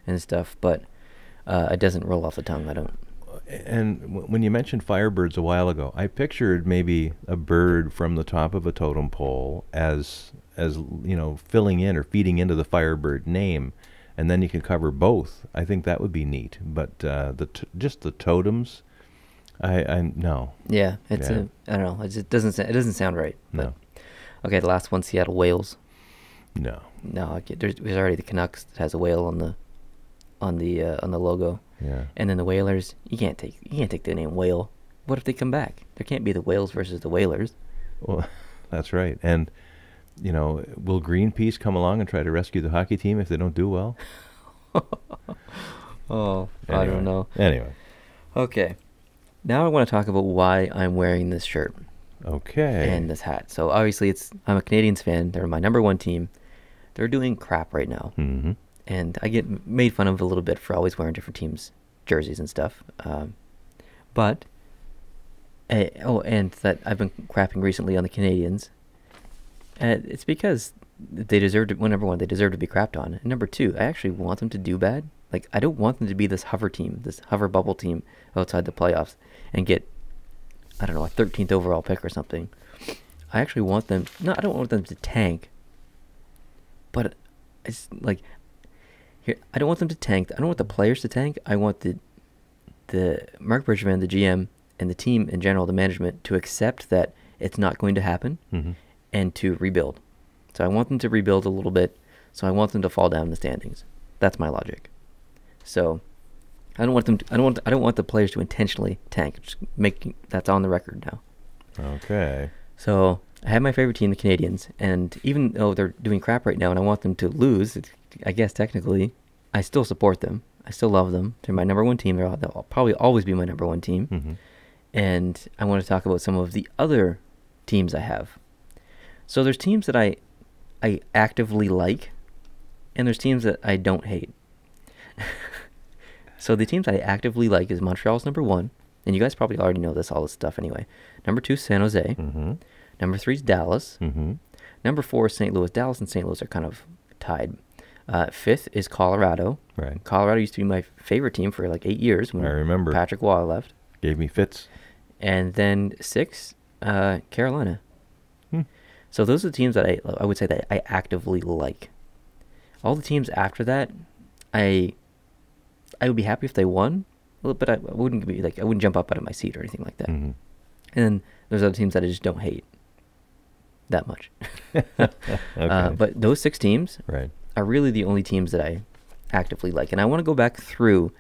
and stuff, but it doesn't roll off the tongue. I don't. And when you mentioned Firebirds a while ago, I pictured maybe a bird from the top of a totem pole as filling in or feeding into the Firebird name, and then you can cover both. I think that would be neat. But just the totems. I no. Yeah, I don't know. It doesn't sound right. But. No. Okay, the last one, Seattle Whales. No. There's already the Canucks that has a whale on the logo. Yeah. And then the Whalers, you can't take the name Whale. What if they come back? There can't be the Whales versus the Whalers. Well, that's right. And will Greenpeace come along and try to rescue the hockey team if they don't do well? Anyway. I don't know. Anyway. Okay. Now I want to talk about why I'm wearing this shirt. Okay. And this hat. So obviously I'm a Canadiens fan. They're my number one team. They're doing crap right now. Mm-hmm. And I get made fun of a little bit for always wearing different teams' jerseys and stuff. And that I've been crapping recently on the Canadiens. It's because they deserve to, number one, they deserve to be crapped on. And number two, I actually want them to do bad. Like, I don't want them to be this hover team, this hover bubble team outside the playoffs and get, I don't know, a 13th overall pick or something. I actually want them, I don't want them to tank, but it's like, here, I don't want them to tank. I don't want the players to tank. I want the Mark Bergevin, the GM, and the team in general, the management, to accept that it's not going to happen and to rebuild. So I want them to rebuild a little bit. So I want them to fall down in the standings. That's my logic. So I don't want them. I don't want the players to intentionally tank. Just that's on the record now. Okay. So I have my favorite team, the Canadians, and even though they're doing crap right now, and I want them to lose, I guess technically, I still support them. I still love them. They're my number one team. They'll probably always be my number one team. And I want to talk about some of the other teams I have. So there's teams that I actively like, and there's teams that I don't hate. So the teams I actively like is Montreal's number one, and you guys probably already know all this stuff anyway. Number 2 is San Jose. Number 3 is Dallas. Number 4 is St. Louis. Dallas and St. Louis are kind of tied. 5th is Colorado. Right. Colorado used to be my favorite team for like 8 years when I remember. Patrick Waugh left. Gave me fits. And then 6, Carolina. So those are the teams that I would say that I actively like. All the teams after that, I would be happy if they won, but I wouldn't jump up out of my seat or anything like that. And then there's other teams that I just don't hate that much. Okay. But those 6 teams are really the only teams that I actively like. And I want to go back through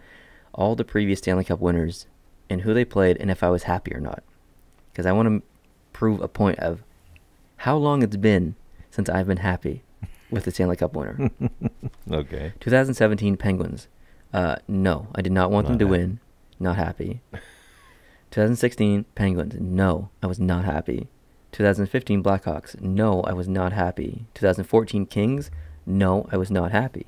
all the previous Stanley Cup winners and who they played and if I was happy or not. Because I want to prove a point of how long it's been since I've been happy with the Stanley Cup winner. Okay. 2017 Penguins. No, I did not want them to win. Not happy. 2016 Penguins. No, I was not happy. 2015 Blackhawks. No, I was not happy. 2014 Kings. No, I was not happy.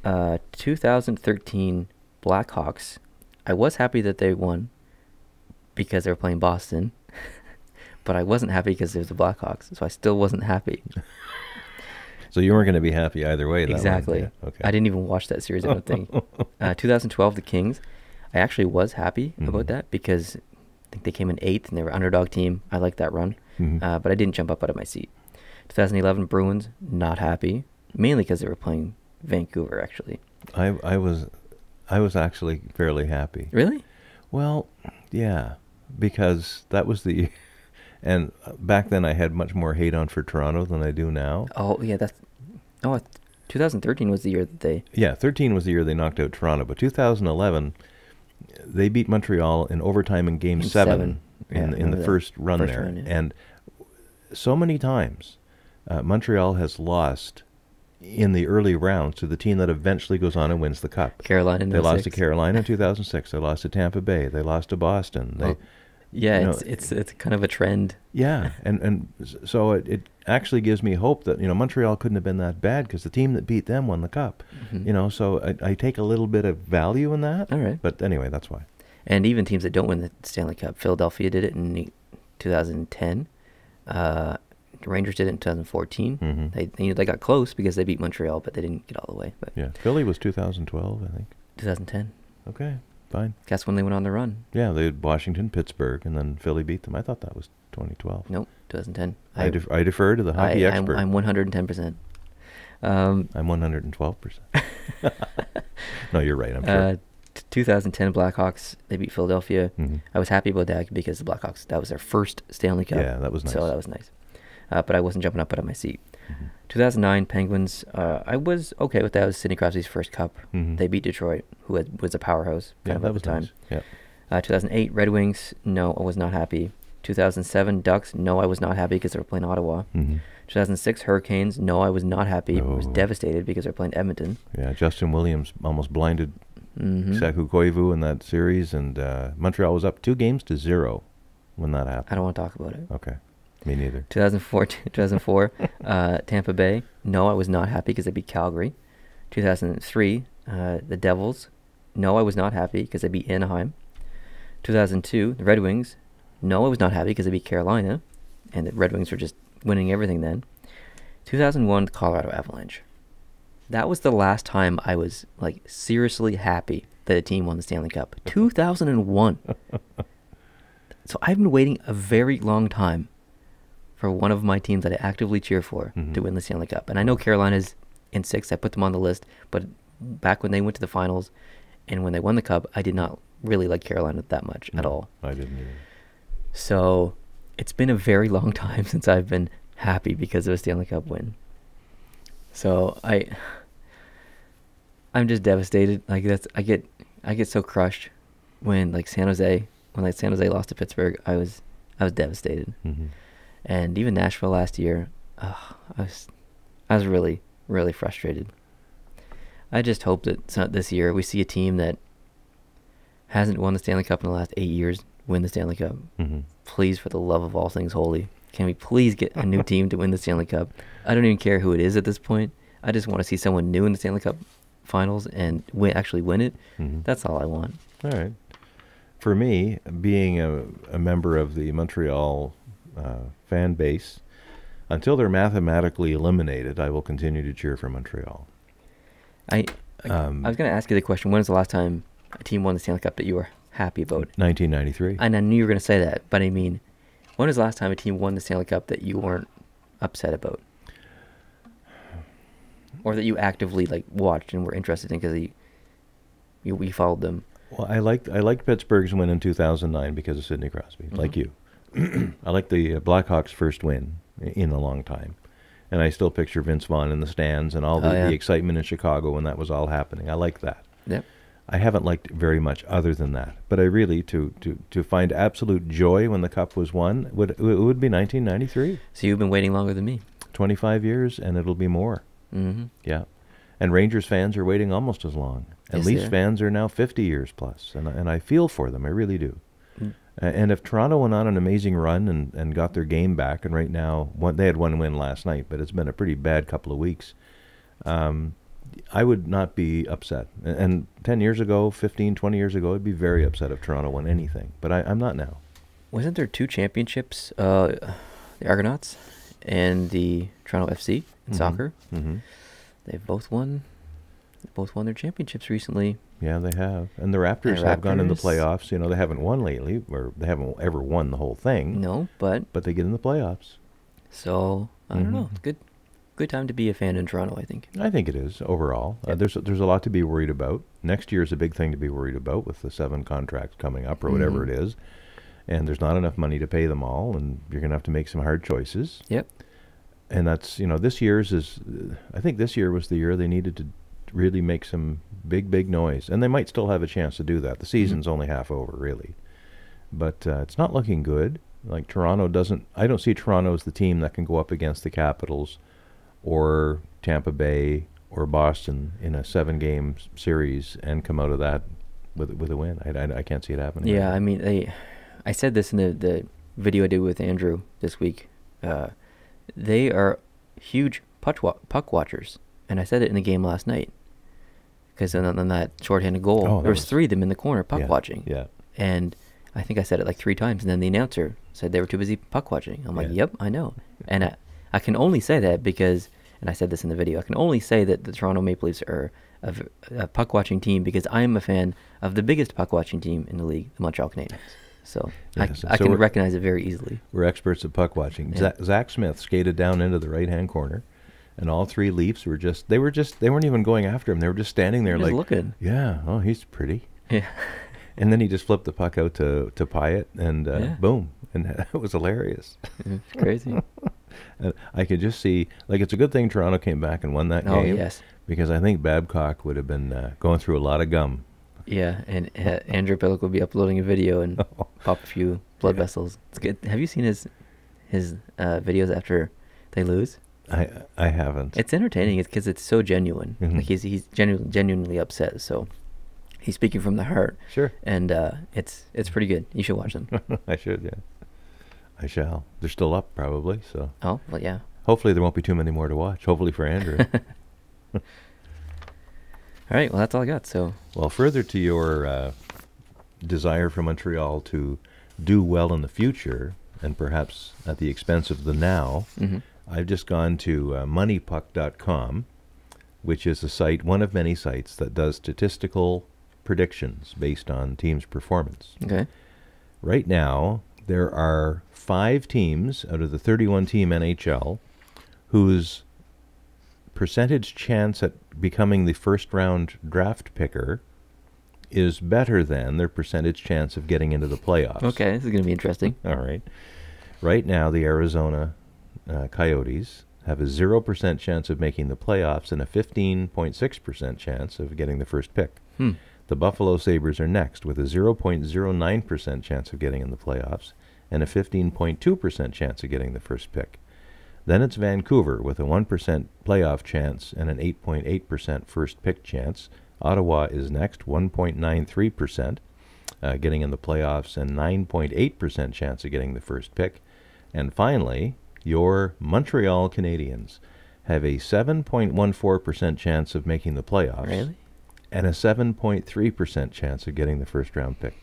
2013 Blackhawks. I was happy that they won because they were playing Boston, but I wasn't happy because it was the Blackhawks, so I still wasn't happy. So you weren't going to be happy either way. Exactly. Yeah, okay. I didn't even watch that series, I don't think. 2012, the Kings. I actually was happy about that because I think they came in 8th and they were underdog team. I liked that run, but I didn't jump up out of my seat. 2011 Bruins, not happy, mainly because they were playing Vancouver, actually. I was actually fairly happy. Really? Well, yeah, because that was the... And back then I had much more hate on for Toronto than I do now. Oh, yeah, 2013 was the year that they... Yeah, 13 was the year they knocked out Toronto, but 2011, they beat Montreal in overtime in Game 7 in the first run there. And so many times, Montreal has lost in the early rounds to the team that eventually goes on and wins the Cup. Carolina in 2006. They lost to Carolina in 2006. They lost to Tampa Bay. They lost to Boston. It's kind of a trend. Yeah, and so it actually gives me hope that Montreal couldn't have been that bad because the team that beat them won the Cup. So I take a little bit of value in that. All right. But anyway, that's why. And even teams that don't win the Stanley Cup, Philadelphia did it in 2010. Rangers did it in 2014. They got close because they beat Montreal, but they didn't get all the way. But yeah, Philly was 2012, I think. 2010. Okay. Fine. That's when they went on the run. Yeah, they had Washington, Pittsburgh, and then Philly beat them. I thought that was 2012. Nope, 2010. I defer to the hockey expert. I'm 110%. I'm 112%. No, you're right, I'm sure. 2010 Blackhawks, they beat Philadelphia. I was happy about that because the Blackhawks, that was their first Stanley Cup. Yeah, that was nice. So that was nice. But I wasn't jumping up out of my seat. 2009 Penguins, I was okay with that. It was Sidney Crosby's first Cup. They beat Detroit, who was a powerhouse at the time. Nice. Yeah. 2008 Red Wings, no, I was not happy. 2007 Ducks, no, I was not happy because they were playing Ottawa. 2006 Hurricanes, no, I was not happy. I was devastated because they were playing Edmonton. Yeah, Justin Williams almost blinded Saku Koivu in that series, and Montreal was up 2-0 when that happened. I don't want to talk about it. Okay. Me neither. 2004 Tampa Bay. No, I was not happy because they beat Calgary. 2003 the Devils. No, I was not happy because they beat Anaheim. 2002 the Red Wings. No, I was not happy because they beat Carolina, and the Red Wings were just winning everything then. 2001 the Colorado Avalanche. That was the last time I was seriously happy that a team won the Stanley Cup. 2001. So I've been waiting a very long time for one of my teams that I actively cheer for to win the Stanley Cup. And I know Carolina's in 6th. I put them on the list. But back when they went to the finals and when they won the Cup, I did not really like Carolina that much at all. I didn't either. So it's been a very long time since I've been happy because of a Stanley Cup win. So I'm just devastated. Like I get so crushed when San Jose lost to Pittsburgh. I was devastated. Mm-hmm. And even Nashville last year, I was really, really frustrated. I just hope that this year we see a team that hasn't won the Stanley Cup in the last 8 years win the Stanley Cup. Mm-hmm. Please, for the love of all things holy, can we please get a new team to win the Stanley Cup? I don't even care who it is at this point. I just want to see someone new in the Stanley Cup Finals and actually win it. Mm-hmm. That's all I want. All right. For me, being a member of the Montreal fan base, until they're mathematically eliminated, I will continue to cheer for Montreal. I was going to ask you the question, when was the last time a team won the Stanley Cup that you were happy about? 1993. And I knew you were going to say that, but I mean, when was the last time a team won the Stanley Cup that you weren't upset about? Or that you actively watched and were interested in because you followed them? Well, I liked Pittsburgh's win in 2009 because of Sidney Crosby, Mm-hmm. like you. I like the Blackhawks' first win in a long time. And I still picture Vince Vaughn in the stands and all the excitement in Chicago when that was all happening. I like that. Yep. I haven't liked very much other than that. But I really, to find absolute joy when the Cup was won, it would be 1993. So you've been waiting longer than me. 25 years, and it'll be more. Mm-hmm. Yeah. And Rangers fans are waiting almost as long. And Yes, Leafs they are. fans are now 50 years plus. And I feel for them. I really do. Mm. And if Toronto went on an amazing run and got their game back, and right now, they had one win last night, but it's been a pretty bad couple of weeks, I would not be upset. And 10 years ago, 15, 20 years ago, I'd be very upset if Toronto won anything. But I'm not now. Wasn't there 2 championships, the Argonauts and the Toronto FC in soccer? Mm-hmm. They've both won their championships recently. Yeah, they have. And the Raptors have gone in the Raptors. playoffs. You know, they haven't won lately, or they haven't ever won the whole thing. No, but They get in the playoffs. so I don't know. It's good time to be a fan in Toronto, I think. I think it is overall. Yep. There's a lot to be worried about. Next year is a big thing to be worried about with the 7 contracts coming up or whatever it is. And there's not enough money to pay them all, and you're going to have to make some hard choices. Yep. And that's, this year's is, I think this year was the year they needed to really make some big noise. And they might still have a chance to do that. The season's only half over, really. But it's not looking good. Like I don't see Toronto as the team that can go up against the Capitals or Tampa Bay or Boston in a 7-game series and come out of that with a win. I can't see it happening. Yeah, I mean, I said this in the video I did with Andrew this week. They are huge puck watchers, and I said it in the game last night because on that shorthanded goal, there was 3 of them in the corner puck watching. Yeah. And I think I said it like 3 times, and then the announcer said they were too busy puck watching. I'm like, yep, I know. And I can only say that because, and I said this in the video, I can only say that the Toronto Maple Leafs are a puck watching team because I'm a fan of the biggest puck watching team in the league, the Montreal Canadiens. So I can recognize it very easily. We're experts at puck watching. Yeah. Zach Smith skated down into the right-hand corner, and all 3 Leafs they weren't even going after him. They were just standing there Just like, looking. yeah, oh, he's pretty. Yeah. And then he just flipped the puck out to Pyatt, and boom. And it was hilarious. It's crazy. And I could just see, it's a good thing Toronto came back and won that game. Oh, yes. Because I think Babcock would have been going through a lot of gum. Yeah, and Andrew Pillock will be uploading a video and pop a few blood vessels. It's good. Have you seen his videos after they lose? I haven't. It's entertaining. It's because it's so genuine. Mm-hmm. Like he's genuinely upset. So he's speaking from the heart. Sure. And it's pretty good. You should watch them. I should, yeah. I shall. They're still up, probably, so. Oh, well, yeah. Hopefully there won't be too many more to watch. Hopefully for Andrew. All right, well, that's all I got, so. Well, further to your desire for Montreal to do well in the future, and perhaps at the expense of the now, I've just gone to moneypuck.com, which is a site, one of many sites, that does statistical predictions based on teams' performance. Okay. Right now, there are 5 teams out of the 31-team NHL whose percentage chance at becoming the first-round draft picker is better than their percentage chance of getting into the playoffs. Okay, this is going to be interesting. All right. Right now, the Arizona Coyotes have a 0% chance of making the playoffs and a 15.6% chance of getting the first pick. The Buffalo Sabres are next with a 0.09% chance of getting in the playoffs and a 15.2% chance of getting the first pick. Then it's Vancouver with a 1% playoff chance and an 8.8% first pick chance. Ottawa is next, 1.93% getting in the playoffs and 9.8% chance of getting the first pick. And finally, your Montreal Canadiens have a 7.14% chance of making the playoffs. Really? And a 7.3% chance of getting the first round pick.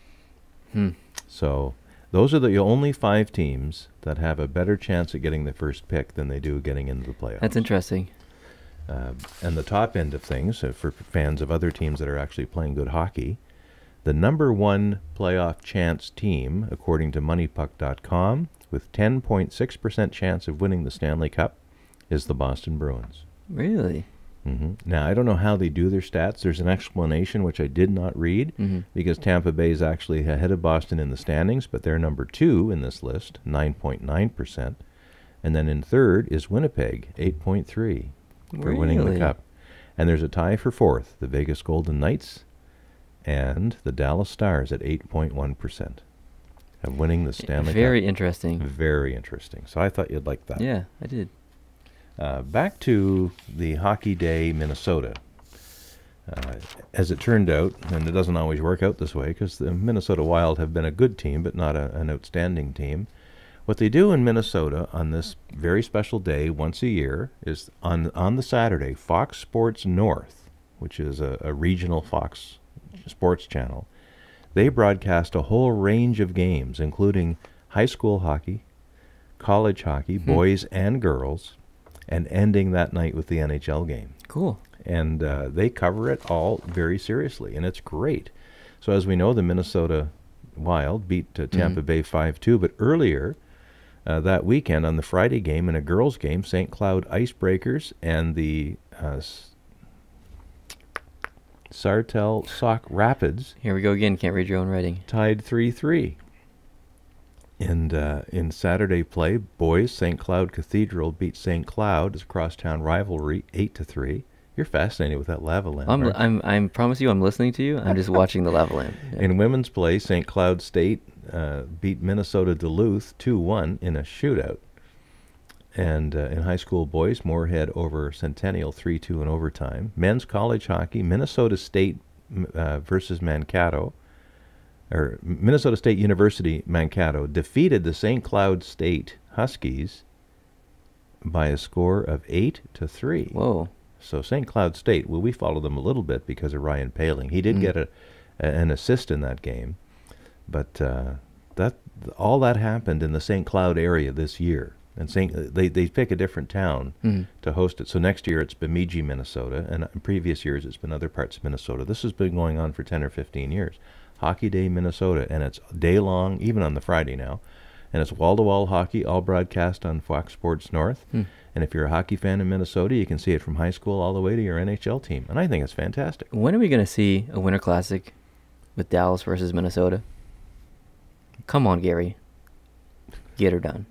So those are the only 5 teams that have a better chance of getting the first pick than they do getting into the playoffs. That's interesting. And the top end of things, for fans of other teams that are actually playing good hockey, the number 1 playoff chance team, according to MoneyPuck.com, with 10.6% chance of winning the Stanley Cup, is the Boston Bruins. Really? Now, I don't know how they do their stats. There's an explanation which I did not read because Tampa Bay is actually ahead of Boston in the standings, but they're number 2 in this list, 9.9%. And then in third is Winnipeg, 8.3% for winning the Cup. And there's a tie for fourth, the Vegas Golden Knights and the Dallas Stars at 8.1% of winning the Stanley Cup. Very interesting. Very interesting. So I thought you'd like that. Yeah, I did. Back to the Hockey Day, Minnesota. As it turned out, and it doesn't always work out this way because the Minnesota Wild have been a good team but not an outstanding team. What they do in Minnesota on this very special day once a year is on the Saturday, Fox Sports North, which is a regional Fox sports channel, they broadcast a whole range of games, including high school hockey, college hockey, boys and girls, and ending that night with the NHL game. Cool. And they cover it all very seriously, and it's great. So as we know, the Minnesota Wild beat Tampa Bay 5-2, but earlier that weekend on the Friday game, in a girls' game, St. Cloud Icebreakers and the Sartell Sauk Rapids. Here we go again. Can't read your own writing. Tied 3-3. And in Saturday play, boys, St. Cloud Cathedral beat St. Cloud as crosstown rivalry 8-3. You're fascinated with that lava lamp. I promise you, I'm listening to you. I'm just watching the lava lamp. Yeah. In women's play, St. Cloud State beat Minnesota Duluth 2-1 in a shootout. And in high school boys, Moorhead over Centennial 3-2 in overtime. Men's college hockey, Minnesota State versus Mankato. Or Minnesota State University Mankato defeated the St. Cloud State Huskies by a score of 8-3. Whoa. So St. Cloud State, well, we follow them a little bit because of Ryan Paling. He did get an assist in that game. But all that happened in the St. Cloud area this year. And they pick a different town to host it. So next year it's Bemidji, Minnesota, and in previous years it's been other parts of Minnesota. This has been going on for 10 or 15 years. Hockey Day, Minnesota, and it's day long, even on the Friday now. And it's wall-to-wall hockey, all broadcast on Fox Sports North. And if you're a hockey fan in Minnesota, you can see it from high school all the way to your NHL team. And I think it's fantastic. When are we going to see a Winter Classic with Dallas versus Minnesota? Come on, Gary. Get her done.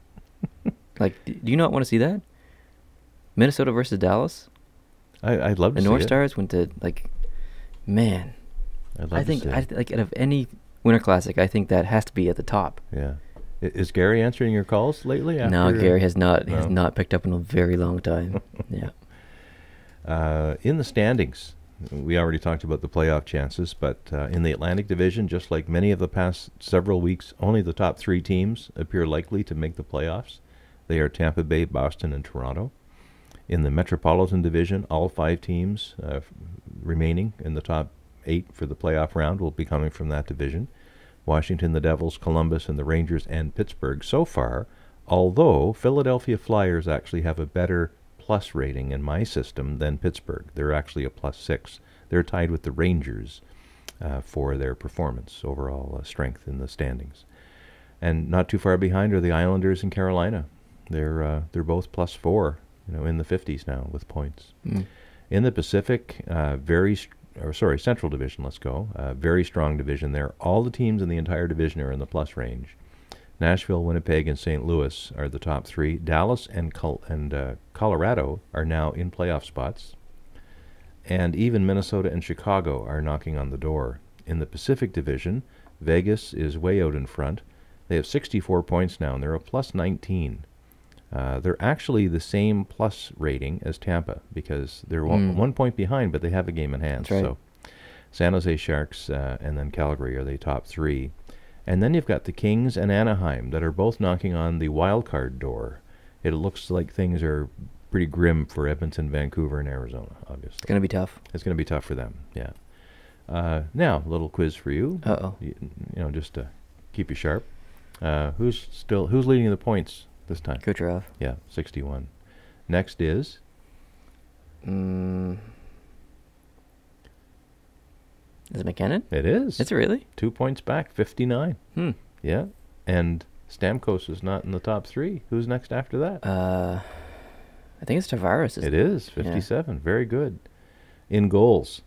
Like, do you not want to see that? Minnesota versus Dallas? I'd love to see it. The North Stars went to, like, man. I think out of any Winter Classic, I think that has to be at the top. Yeah. Is Gary answering your calls lately? No, Gary has not. Has not picked up in a very long time. Yeah. In the standings, we already talked about the playoff chances, but in the Atlantic Division, just like many of the past several weeks, only the top 3 teams appear likely to make the playoffs. They are Tampa Bay, Boston, and Toronto. In the Metropolitan Division, all 5 teams remaining in the top 8 for the playoff round will be coming from that division. Washington, the Devils, Columbus, and the Rangers, and Pittsburgh so far, although Philadelphia Flyers actually have a better plus rating in my system than Pittsburgh. They're actually a +6. They're tied with the Rangers for their performance, overall strength in the standings. And not too far behind are the Islanders and Carolina. They're both +4, in the 50s now with points. In the Pacific, very Central Division, let's go. Very strong division there. All the teams in the entire division are in the plus range. Nashville, Winnipeg, and St. Louis are the top three. Dallas and Colorado are now in playoff spots. And even Minnesota and Chicago are knocking on the door. In the Pacific Division, Vegas is way out in front. They have 64 points now, and they're a plus 19. They're actually the same plus rating as Tampa because they're 1 point behind, but they have a game in hand. That's right. So San Jose Sharks and then Calgary are the top three. And then you've got the Kings and Anaheim that are both knocking on the wild card door. It looks like things are pretty grim for Edmonton, Vancouver, and Arizona, obviously. It's going to be tough. It's going to be tough for them, yeah. Now, a little quiz for you. Uh-oh. You know, just to keep you sharp. Who's leading the points this time? Kucherov. Yeah, 61. Next is? Is it McKinnon? It is. Is it really? 2 points back, 59. Yeah, and Stamkos is not in the top three. Who's next after that? I think it's Tavares. It is, 57. Yeah. Very good. In goals,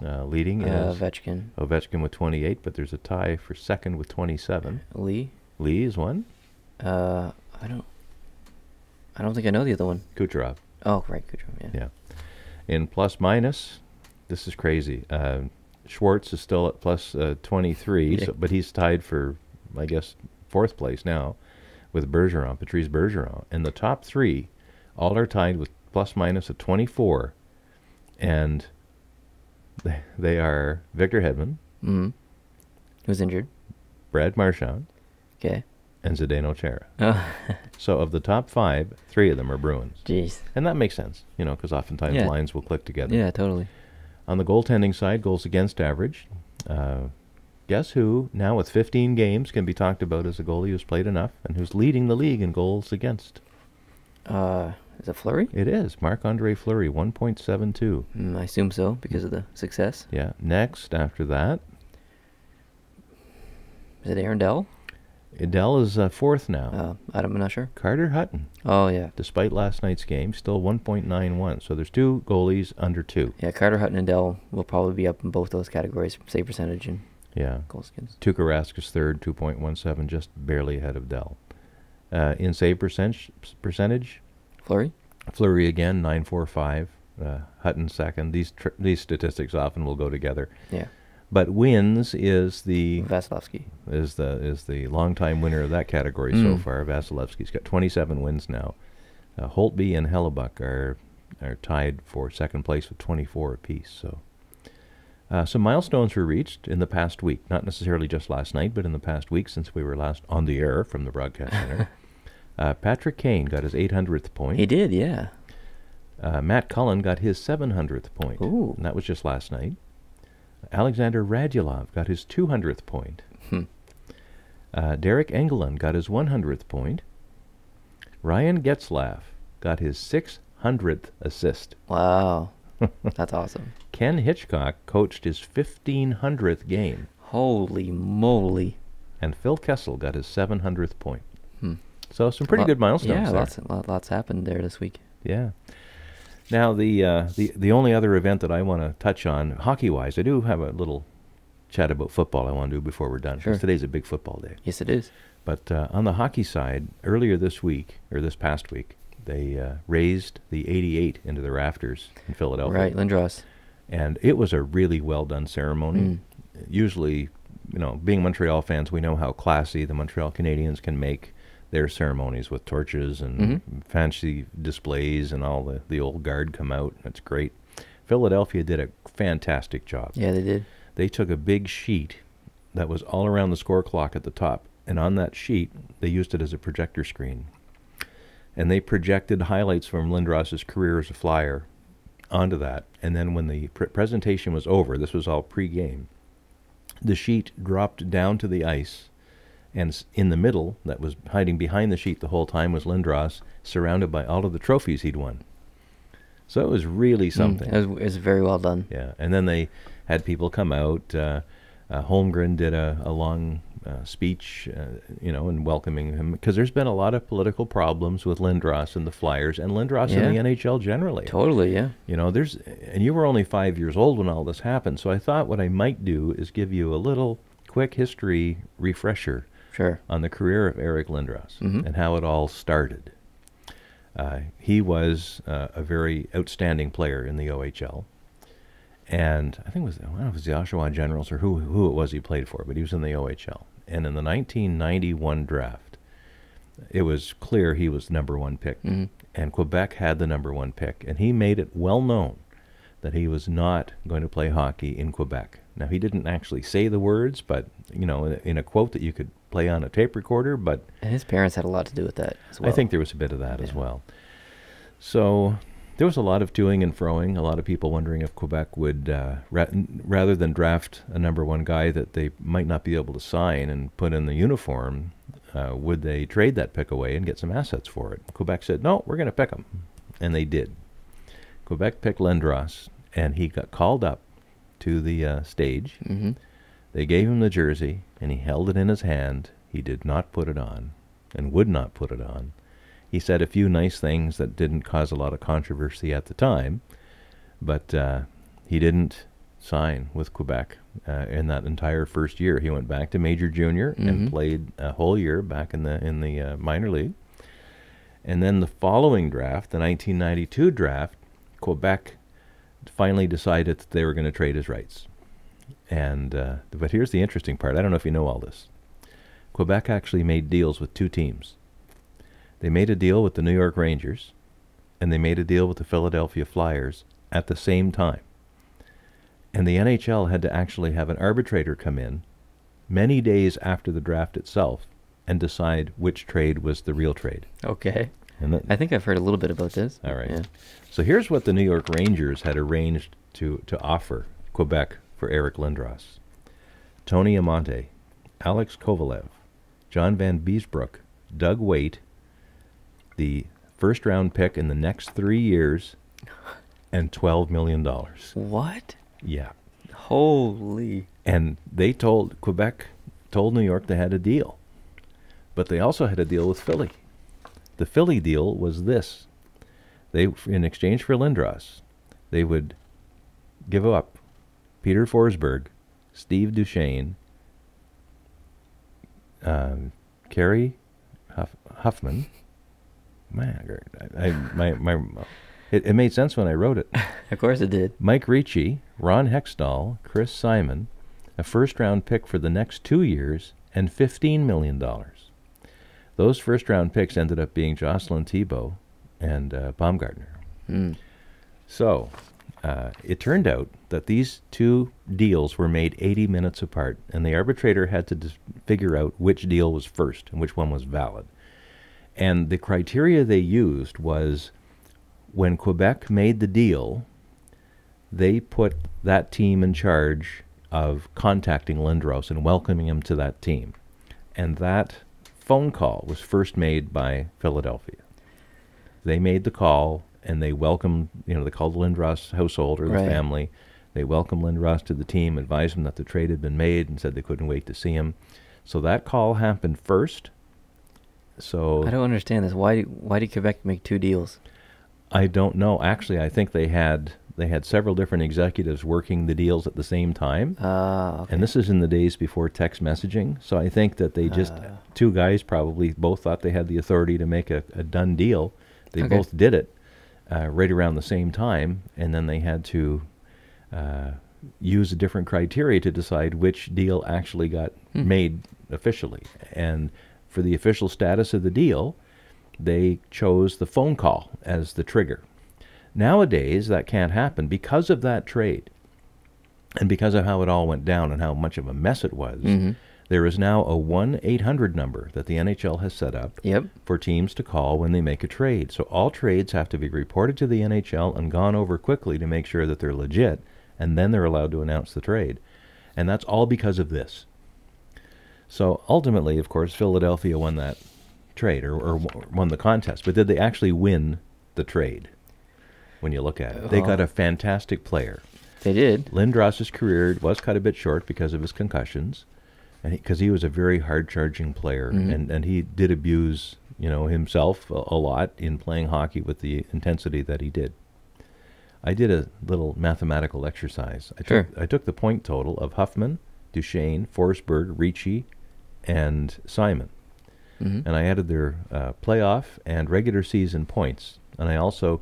leading is Ovechkin with 28, but there's a tie for second with 27. Lee is one. I don't think I know the other one. Kucherov. Oh, right, Kucherov. Yeah. In plus minus, this is crazy. Schwartz is still at plus 23, but he's tied for, I guess, fourth place now with Patrice Bergeron. And the top three all are tied with plus minus of 24. And they are Victor Hedman. Who's injured? Brad Marchand. Okay. And Zdeno Chara. Oh. So of the top five, 3 of them are Bruins. Jeez. And that makes sense, because oftentimes lines will click together. Yeah, totally. On the goaltending side, goals against average. Guess who, now with 15 games, can be talked about as a goalie who's played enough and who's leading the league in goals against? Is it Fleury? It is. Marc-Andre Fleury, 1.72. I assume so, because of the success. Yeah. Next, after that. Is it Aaron Dell? Dell is fourth now. I'm not sure. Carter Hutton. Oh, yeah. Despite last night's game, still 1.91. So there's 2 goalies under 2. Yeah, Carter Hutton and Dell will probably be up in both those categories, save percentage and goals against. Tuukka Rask is third, 2.17, just barely ahead of Dell. In save percentage, Fleury again, 9.45. Hutton second. These statistics often will go together. Yeah. But wins is the Vasilevsky is the longtime winner of that category so far. Vasilevsky's got 27 wins now. Holtby and Hellebuck are tied for second place with 24 apiece. So some milestones were reached in the past week. Not necessarily just last night, but in the past week since we were last on the air from the broadcast center. Patrick Kane got his 800th point. He did, yeah. Matt Cullen got his 700th point. Ooh. And that was just last night. Alexander Radulov got his 200th point. Derek Engelland got his 100th point. Ryan Getzlaf got his 600th assist. Wow. That's awesome. Ken Hitchcock coached his 1500th game. Holy moly. And Phil Kessel got his 700th point. So some pretty good milestones there. Lots happened there this week. Yeah. Now, the only other event that I want to touch on, hockey-wise, I do have a little chat about football I want to do before we're done. Sure. Because today's a big football day. Yes, it is. But on the hockey side, earlier this past week, they raised the 88 into the rafters in Philadelphia. Right, Lindros. And it was a really well-done ceremony. Usually, being Montreal fans, we know how classy the Montreal Canadiens can make their ceremonies with torches and fancy displays and all the old guard come out. That's great. Philadelphia did a fantastic job. Yeah, they did. They took a big sheet that was all around the score clock at the top, and on that sheet, they used it as a projector screen. And they projected highlights from Lindros' career as a Flyer onto that. And then when the presentation was over, this was all pre-game, the sheet dropped down to the ice. And in the middle, that was hiding behind the sheet the whole time, was Lindros, surrounded by all of the trophies he'd won. So it was really something. It was very well done. Yeah, and then they had people come out. Holmgren did a long speech, and welcoming him, because there's been a lot of political problems with Lindros and the Flyers, and Lindros in the NHL generally. Totally, yeah. And you were only 5 years old when all this happened, so I thought what I might do is give you a little quick history refresher on the career of Eric Lindros and how it all started. He was a very outstanding player in the OHL. And I think I don't know if it was the Oshawa Generals or who it was he played for, but he was in the OHL. And in the 1991 draft, it was clear he was the number one pick. And Quebec had the number one pick. And he made it well known that he was not going to play hockey in Quebec. Now, he didn't actually say the words, but, in a quote that you could play on a tape recorder. But and his parents had a lot to do with that as well. I think there was a bit of that as well. So there was a lot of toing and froing, a lot of people wondering if Quebec would, rather than draft a number one guy that they might not be able to sign and put in the uniform, would they trade that pick away and get some assets for it? Quebec said, no, we're going to pick him. And they did. Quebec picked Lindros, and he got called up to the stage. They gave him the jersey, and he held it in his hand. He did not put it on and would not put it on. He said a few nice things that didn't cause a lot of controversy at the time, but he didn't sign with Quebec in that entire first year. He went back to Major Junior and played a whole year back in the minor league. And then the following draft, the 1992 draft, Quebec finally decided that they were going to trade his rights. And but here's the interesting part. I don't know if you know all this. Quebec actually made deals with two teams. They made a deal with the New York Rangers, and they made a deal with the Philadelphia Flyers at the same time. And the NHL had to actually have an arbitrator come in many days after the draft itself and decide which trade was the real trade. Okay. And I think I've heard a little bit about this. All right. Yeah. So here's what the New York Rangers had arranged to offer Quebec for Eric Lindros. Tony Amonte, Alex Kovalev, John Van Beesbrook, Doug Waite, the first-round pick in the next 3 years, and $12 million. What? Yeah. Holy. And Quebec told New York they had a deal. But they also had a deal with Philly. The Philly deal was this. In exchange for Lindros, they would give up Peter Forsberg, Steve Duchesne, Kerry Huffman. It made sense when I wrote it. Of course it did. Mike Ricci, Ron Hextall, Chris Simon, a first-round pick for the next 2 years, and $15 million. Those first-round picks ended up being Jocelyn Thibault and Baumgartner. So it turned out that these two deals were made 80 minutes apart, and the arbitrator had to figure out which deal was first and which one was valid. And the criteria they used was when Quebec made the deal, they put that team in charge of contacting Lindros and welcoming him to that team. And that phone call was first made by Philadelphia. They made the call, and they welcomed, they called the Lindros household or the family. They welcomed Lindros to the team, advised him that the trade had been made, and said they couldn't wait to see him. So that call happened first. So I don't understand this. Why did Quebec make two deals? I don't know. Actually, I think they had several different executives working the deals at the same time. Okay. And this is in the days before text messaging. So I think that they just, two guys probably both thought they had the authority to make a done deal. They both did it right around the same time, and then they had to use a different criteria to decide which deal actually got made officially. And for the official status of the deal, they chose the phone call as the trigger. Nowadays, that can't happen because of that trade and because of how it all went down and how much of a mess it was. There is now a 1-800 number that the NHL has set up for teams to call when they make a trade. So all trades have to be reported to the NHL and gone over quickly to make sure that they're legit, and then they're allowed to announce the trade. And that's all because of this. So ultimately, of course, Philadelphia won that trade or won the contest. But did they actually win the trade when you look at it? They got a fantastic player. They did. Lindros' career was cut a bit short because of his concussions. because he was a very hard-charging player, and he did abuse, himself a lot in playing hockey with the intensity that he did. I did a little mathematical exercise. I took the point total of Huffman, Duchesne, Forsberg, Ricci, and Simon, and I added their playoff and regular season points, and I also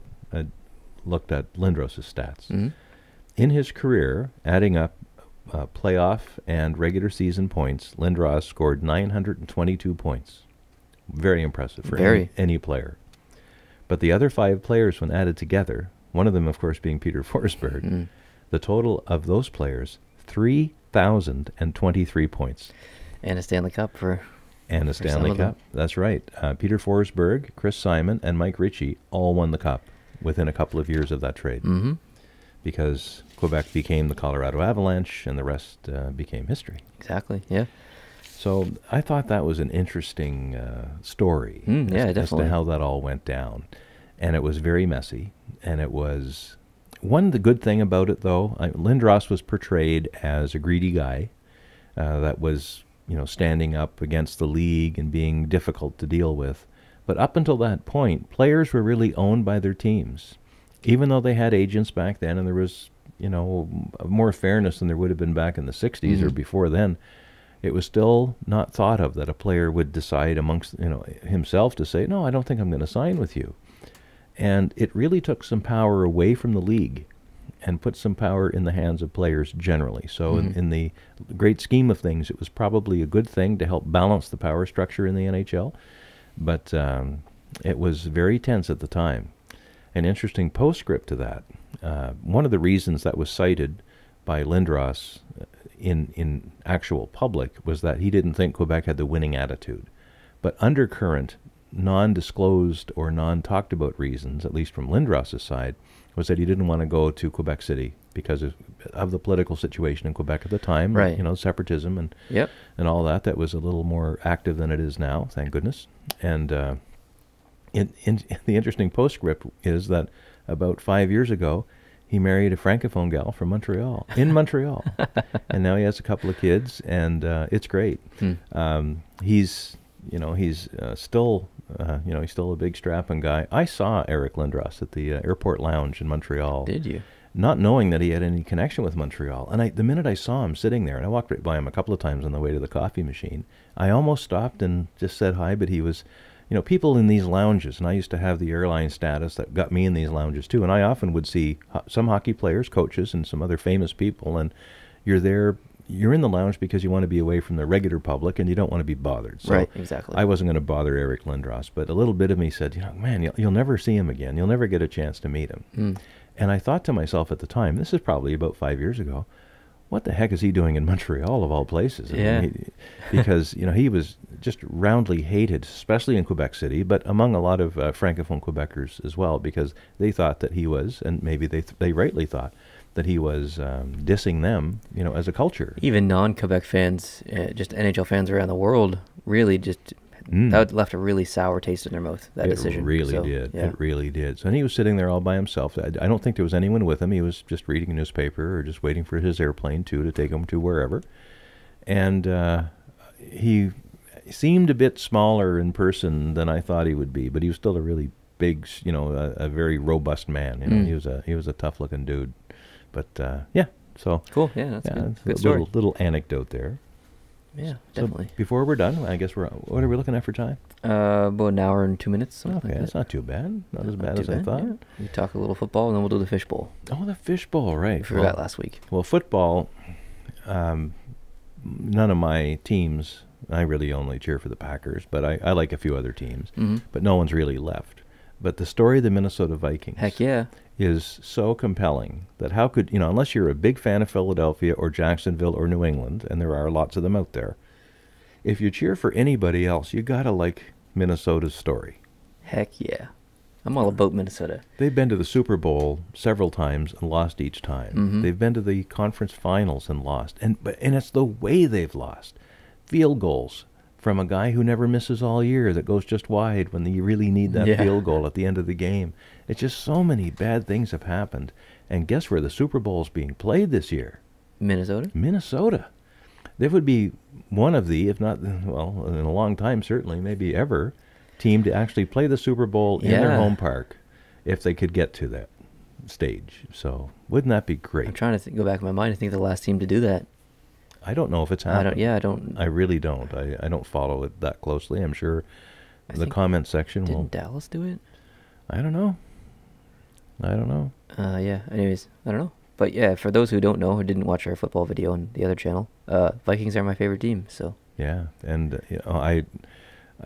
looked at Lindros' stats. In his career, adding up playoff and regular season points, Lindros scored 922 points. Very impressive for any player. But the other 5 players, when added together, one of them, of course, being Peter Forsberg, the total of those players, 3,023 points. And a Stanley Cup And a Stanley Cup. That's right. Peter Forsberg, Chris Simon, and Mike Ricci all won the Cup within a couple of years of that trade. Because Quebec became the Colorado Avalanche, and the rest became history. Exactly, yeah. So I thought that was an interesting story as to how that all went down. And it was very messy. And it was... the good thing about it, though, Lindros was portrayed as a greedy guy that was, standing up against the league and being difficult to deal with. But up until that point, players were really owned by their teams. Even though they had agents back then, and there was, more fairness than there would have been back in the 60s or before then, it was still not thought of that a player would decide amongst, himself to say, no, I don't think I'm going to sign with you. And it really took some power away from the league and put some power in the hands of players generally. So in the great scheme of things, it was probably a good thing to help balance the power structure in the NHL. But it was very tense at the time. An interesting postscript to that, one of the reasons that was cited by Lindros in actual public was that he didn't think Quebec had the winning attitude. But undercurrent, non-disclosed or non-talked about reasons, at least from Lindros' side, was that he didn't want to go to Quebec City because of the political situation in Quebec at the time, right. Separatism and all that. That was a little more active than it is now, thank goodness. And the interesting postscript is that about 5 years ago, he married a Francophone gal from Montreal, in Montreal. And now he has a couple of kids, and it's great. He's still a big strapping guy. I saw Eric Lindros at the airport lounge in Montreal. Did you? Not knowing that he had any connection with Montreal. And the minute I saw him sitting there, and I walked right by him a couple of times on the way to the coffee machine, I almost stopped and just said hi, but he was... people in these lounges, and I used to have the airline status that got me in these lounges too, and I often would see some hockey players, coaches, and some other famous people, and you're in the lounge because you want to be away from the regular public, and you don't want to be bothered. So right, exactly. I wasn't going to bother Eric Lindros, but a little bit of me said, man, you'll never see him again. You'll never get a chance to meet him. And I thought to myself at the time, this is probably about 5 years ago, what the heck is he doing in Montreal of all places? Yeah. Because, he was just roundly hated, especially in Quebec City, but among a lot of Francophone Quebecers as well, because they thought that he was, and maybe they rightly thought, that he was dissing them, as a culture. Even non-Quebec fans, just NHL fans around the world, really just... That left a really sour taste in their mouth, that decision. It really did. Yeah. It really did. So, and he was sitting there all by himself. I don't think there was anyone with him. He was just reading a newspaper or just waiting for his airplane, to take him to wherever. And he seemed a bit smaller in person than I thought he would be, but he was still a really big, a very robust man. He was a tough-looking dude. But, so... Cool, yeah, that's a good story. Little anecdote there. Yeah, definitely. So before we're done, I guess what are we looking at for time? About an hour and 2 minutes. Okay, that's not too bad. Not as bad as I thought. Yeah. We talk a little football, and then we'll do the fishbowl. Oh, the fishbowl, right. We forgot last week. Well, football, none of my teams, I really only cheer for the Packers, but I like a few other teams, but no one's really left. But the story of the Minnesota Vikings... Heck yeah. ...is so compelling that how could, unless you're a big fan of Philadelphia or Jacksonville or New England, and there are lots of them out there, if you cheer for anybody else, you gotta like Minnesota's story. Heck yeah. I'm all about Minnesota. They've been to the Super Bowl several times and lost each time. They've been to the conference finals and lost. And it's the way they've lost. Field goals from a guy who never misses all year that goes just wide when you really need that field goal at the end of the game. It's just so many bad things have happened. And guess where the Super Bowl is being played this year? Minnesota? Minnesota. They would be one of the, if not, well, in a long time certainly, maybe ever, team to actually play the Super Bowl in their home park if they could get to that stage. So wouldn't that be great? I'm trying to go back in my mind. I think the last team to do that. I don't know if it's happened. I don't. I really don't. I don't follow it that closely. I'm sure the comment section will. Didn't Dallas do it? I don't know. Yeah. Anyways, I don't know. But yeah, for those who don't know, who didn't watch our football video on the other channel, Vikings are my favorite team. So. Yeah, and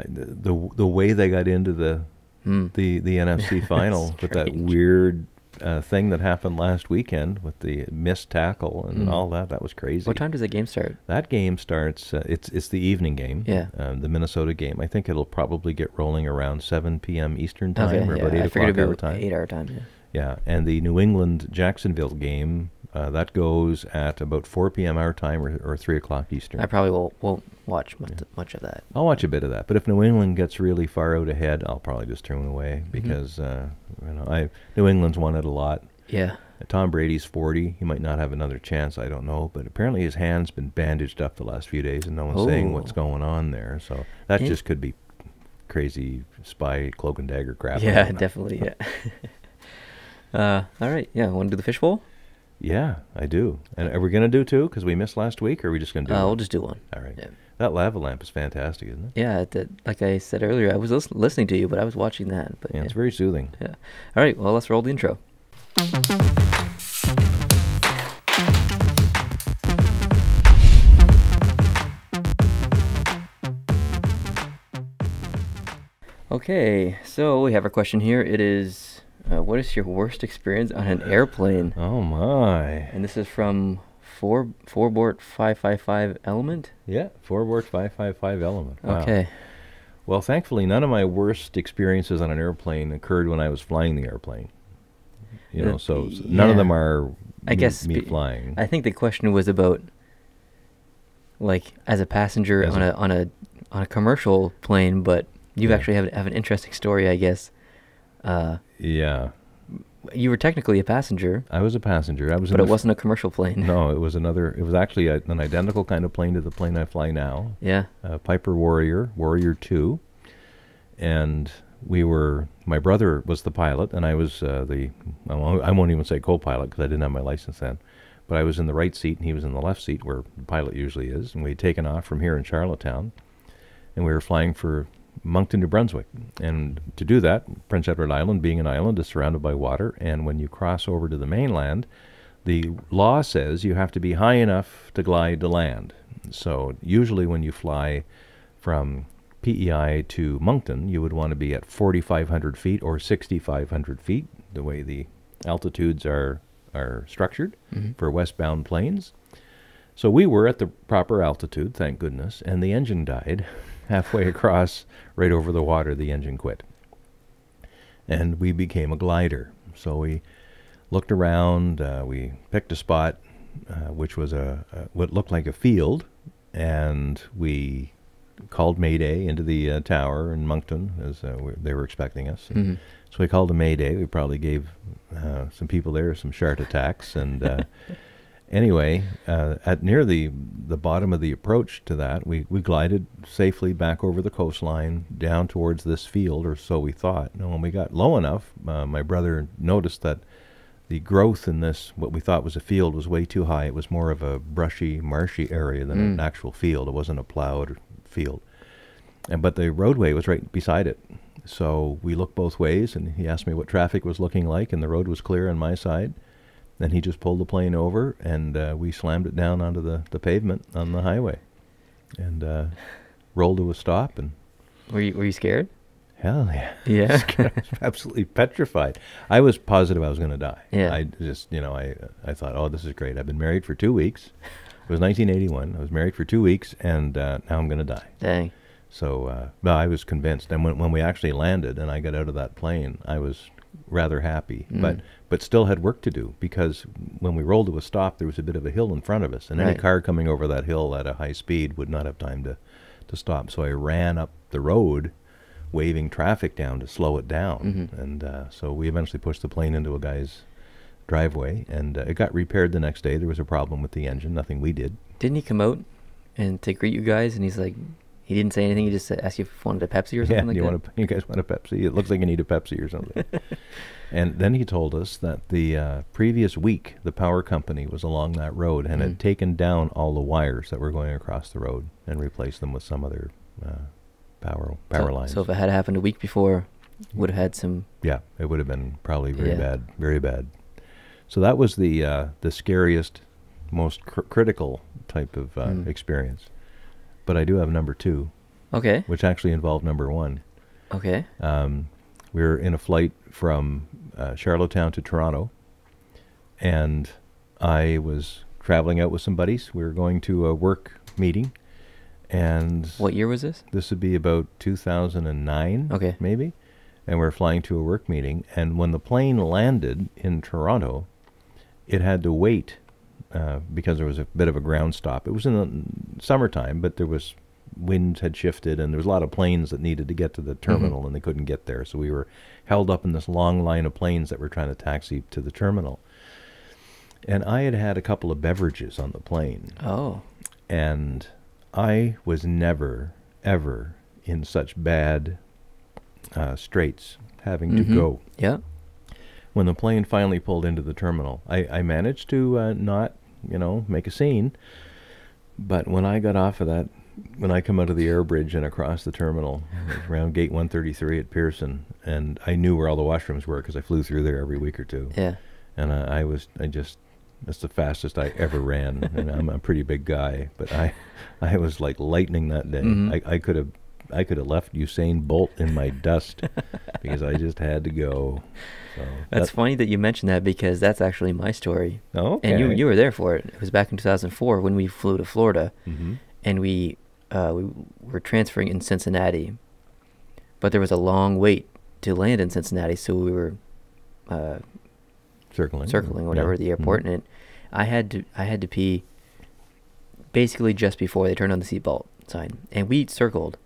the way they got into the NFC final with that weird thing that happened last weekend with the missed tackle and all that was crazy. What time does that game start? That game starts, it's the evening game, the Minnesota game. I think it'll probably get rolling around 7 p.m. Eastern time, or about 8 o'clock our time. 8 hour time, yeah. Yeah, and the New England-Jacksonville game, that goes at about 4 p.m. our time or 3 o'clock Eastern. I probably won't watch much of that. I'll watch a bit of that, but if New England gets really far out ahead, I'll probably just turn away because New England's won it a lot. Yeah. Tom Brady's 40. He might not have another chance. I don't know, but apparently his hand's been bandaged up the last few days, and no one's saying what's going on there. So that just could be crazy spy cloak and dagger crap. Yeah, definitely. Yeah. All right. Yeah. Want to do the fishbowl? Yeah, I do. And are we going to do two? Because we missed last week, or are we just going to do one? We'll just do one. All right. Yeah. That lava lamp is fantastic, isn't it? Yeah. Like I said earlier, I was listening to you, but I was watching that. But yeah, it's very soothing. Yeah. All right. Well, let's roll the intro. Okay. So we have a question here. It is... what is your worst experience on an airplane? Oh my! And this is from Forbort 555 Element. Yeah, Forbort 555 Element. Wow. Okay. Well, thankfully, none of my worst experiences on an airplane occurred when I was flying the airplane. So none of them are me flying. I think the question was about, like, as a passenger on a commercial plane, but you actually have an interesting story, I guess. Yeah. You were technically a passenger. I was a passenger. But it wasn't a commercial plane. No, it was it was actually an identical kind of plane to the plane I fly now. Yeah. Piper Warrior 2. And my brother was the pilot, and I was I won't even say co-pilot because I didn't have my license then. But I was in the right seat, and he was in the left seat where the pilot usually is. And we'd taken off from here in Charlottetown, and we were flying for Moncton, New Brunswick. And to do that, Prince Edward Island, being an island, is surrounded by water, and when you cross over to the mainland, the law says you have to be high enough to glide to land. So usually when you fly from PEI to Moncton, you would want to be at 4,500 feet or 6,500 feet, the way the altitudes are structured for westbound planes. So we were at the proper altitude, thank goodness, and the engine died. Halfway across, right over the water, the engine quit. And we became a glider. So we looked around, we picked a spot, which was what looked like a field, and we called Mayday into the tower in Moncton, as they were expecting us. So we called a Mayday. We probably gave some people there some shark attacks, and... Anyway, at near the bottom of the approach to that, we glided safely back over the coastline down towards this field, or so we thought. And when we got low enough, my brother noticed that the growth in this, what we thought was a field, was way too high. It was more of a brushy, marshy area than an actual field. It wasn't a plowed field. But the roadway was right beside it. So we looked both ways, and he asked me what traffic was looking like, and the road was clear on my side. Then he just pulled the plane over, and we slammed it down onto the pavement on the highway, and rolled to a stop. And were you scared? Hell yeah! Yeah, I was absolutely petrified. I was positive I was going to die. Yeah. I just, I thought, oh, this is great. I've been married for 2 weeks. It was 1981. I was married for 2 weeks, and now I'm going to die. Dang. So, I was convinced. And when we actually landed, and I got out of that plane, I was rather happy, but still had work to do, because when we rolled to a stop, there was a bit of a hill in front of us, and any car coming over that hill at a high speed would not have time to stop. So I ran up the road, waving traffic down to slow it down, and so we eventually pushed the plane into a guy's driveway, and it got repaired the next day. There was a problem with the engine, nothing we did. Didn't he come out and to greet you guys, and he's like, he didn't say anything. He just asked you if you wanted a Pepsi or something like that. You guys want a Pepsi? It looks like you need a Pepsi or something. And then he told us that the previous week, the power company was along that road and had taken down all the wires that were going across the road and replaced them with some other power lines. So if it had happened a week before, would have had some... Yeah, it would have been probably very bad. So that was the scariest, most critical type of experience. But I do have number 2. Okay. Which actually involved number 1. Okay. We were in a flight from Charlottetown to Toronto, and I was traveling out with some buddies. We were going to a work meeting, and... What year was this? This would be about 2009, okay, maybe. And we were flying to a work meeting, and when the plane landed in Toronto, it had to wait because there was a bit of a ground stop. It was in the summertime, but there was winds had shifted, and there was a lot of planes that needed to get to the terminal, and they couldn't get there. So we were held up in this long line of planes that were trying to taxi to the terminal. And I had had a couple of beverages on the plane. Oh. And I was never, ever in such bad straits having to go. Yeah. When the plane finally pulled into the terminal, I managed to not, make a scene. But when I got off of that, when I come out of the air bridge and across the terminal, it was around gate 133 at Pearson, and I knew where all the washrooms were because I flew through there every week or two. Yeah. And that's the fastest I ever ran. And I'm a pretty big guy, but I was like lightning that day. I could have left Usain Bolt in my dust because I just had to go. So that's funny that you mentioned that, because that's actually my story. Oh, okay. And you were there for it. It was back in 2004 when we flew to Florida, and we were transferring in Cincinnati, but there was a long wait to land in Cincinnati, so we were circling whatever the airport, and I had to pee basically just before they turned on the seatbelt sign, and we circled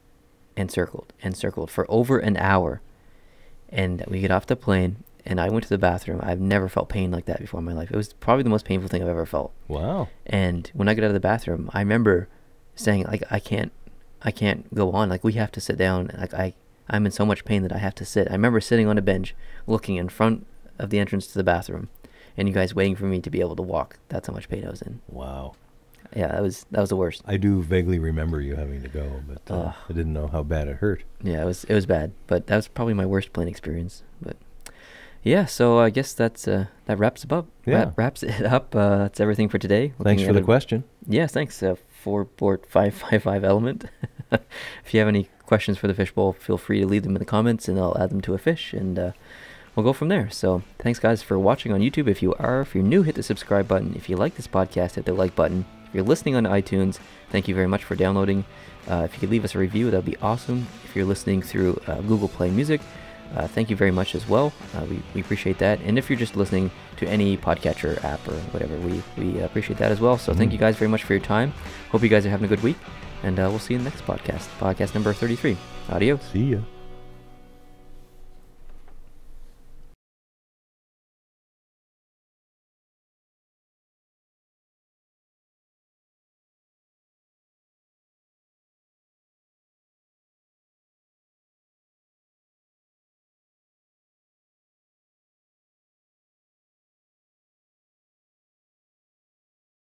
and circled and circled for over an hour, and we get off the plane, and I went to the bathroom. I've never felt pain like that before in my life. It was probably the most painful thing I've ever felt. Wow. And when I got out of the bathroom, I remember saying, like, I can't go on. Like, we have to sit down. Like, I'm in so much pain that I have to sit. I remember sitting on a bench, looking in front of the entrance to the bathroom, and you guys waiting for me to be able to walk. That's how much pain I was in. Wow. Yeah, that was the worst. I do vaguely remember you having to go, but I didn't know how bad it hurt. Yeah, it was bad, but that was probably my worst plane experience. But yeah, so I guess that wraps it up. Yeah. Wraps it up. That's everything for today. Thanks for the question. Yes, thanks. 4-port-555 element. If you have any questions for the fishbowl, feel free to leave them in the comments, and I'll add them to a fish, and we'll go from there. So thanks, guys, for watching on YouTube. If you're new, hit the subscribe button. If you like this podcast, hit the like button. If you're listening on iTunes, thank you very much for downloading. If you could leave us a review, that would be awesome. If you're listening through Google Play Music, thank you very much as well. We appreciate that. And if you're just listening to any podcatcher app or whatever, we appreciate that as well. So thank you guys very much for your time. Hope you guys are having a good week, and we'll see you in the next podcast number 33. Adios. See ya.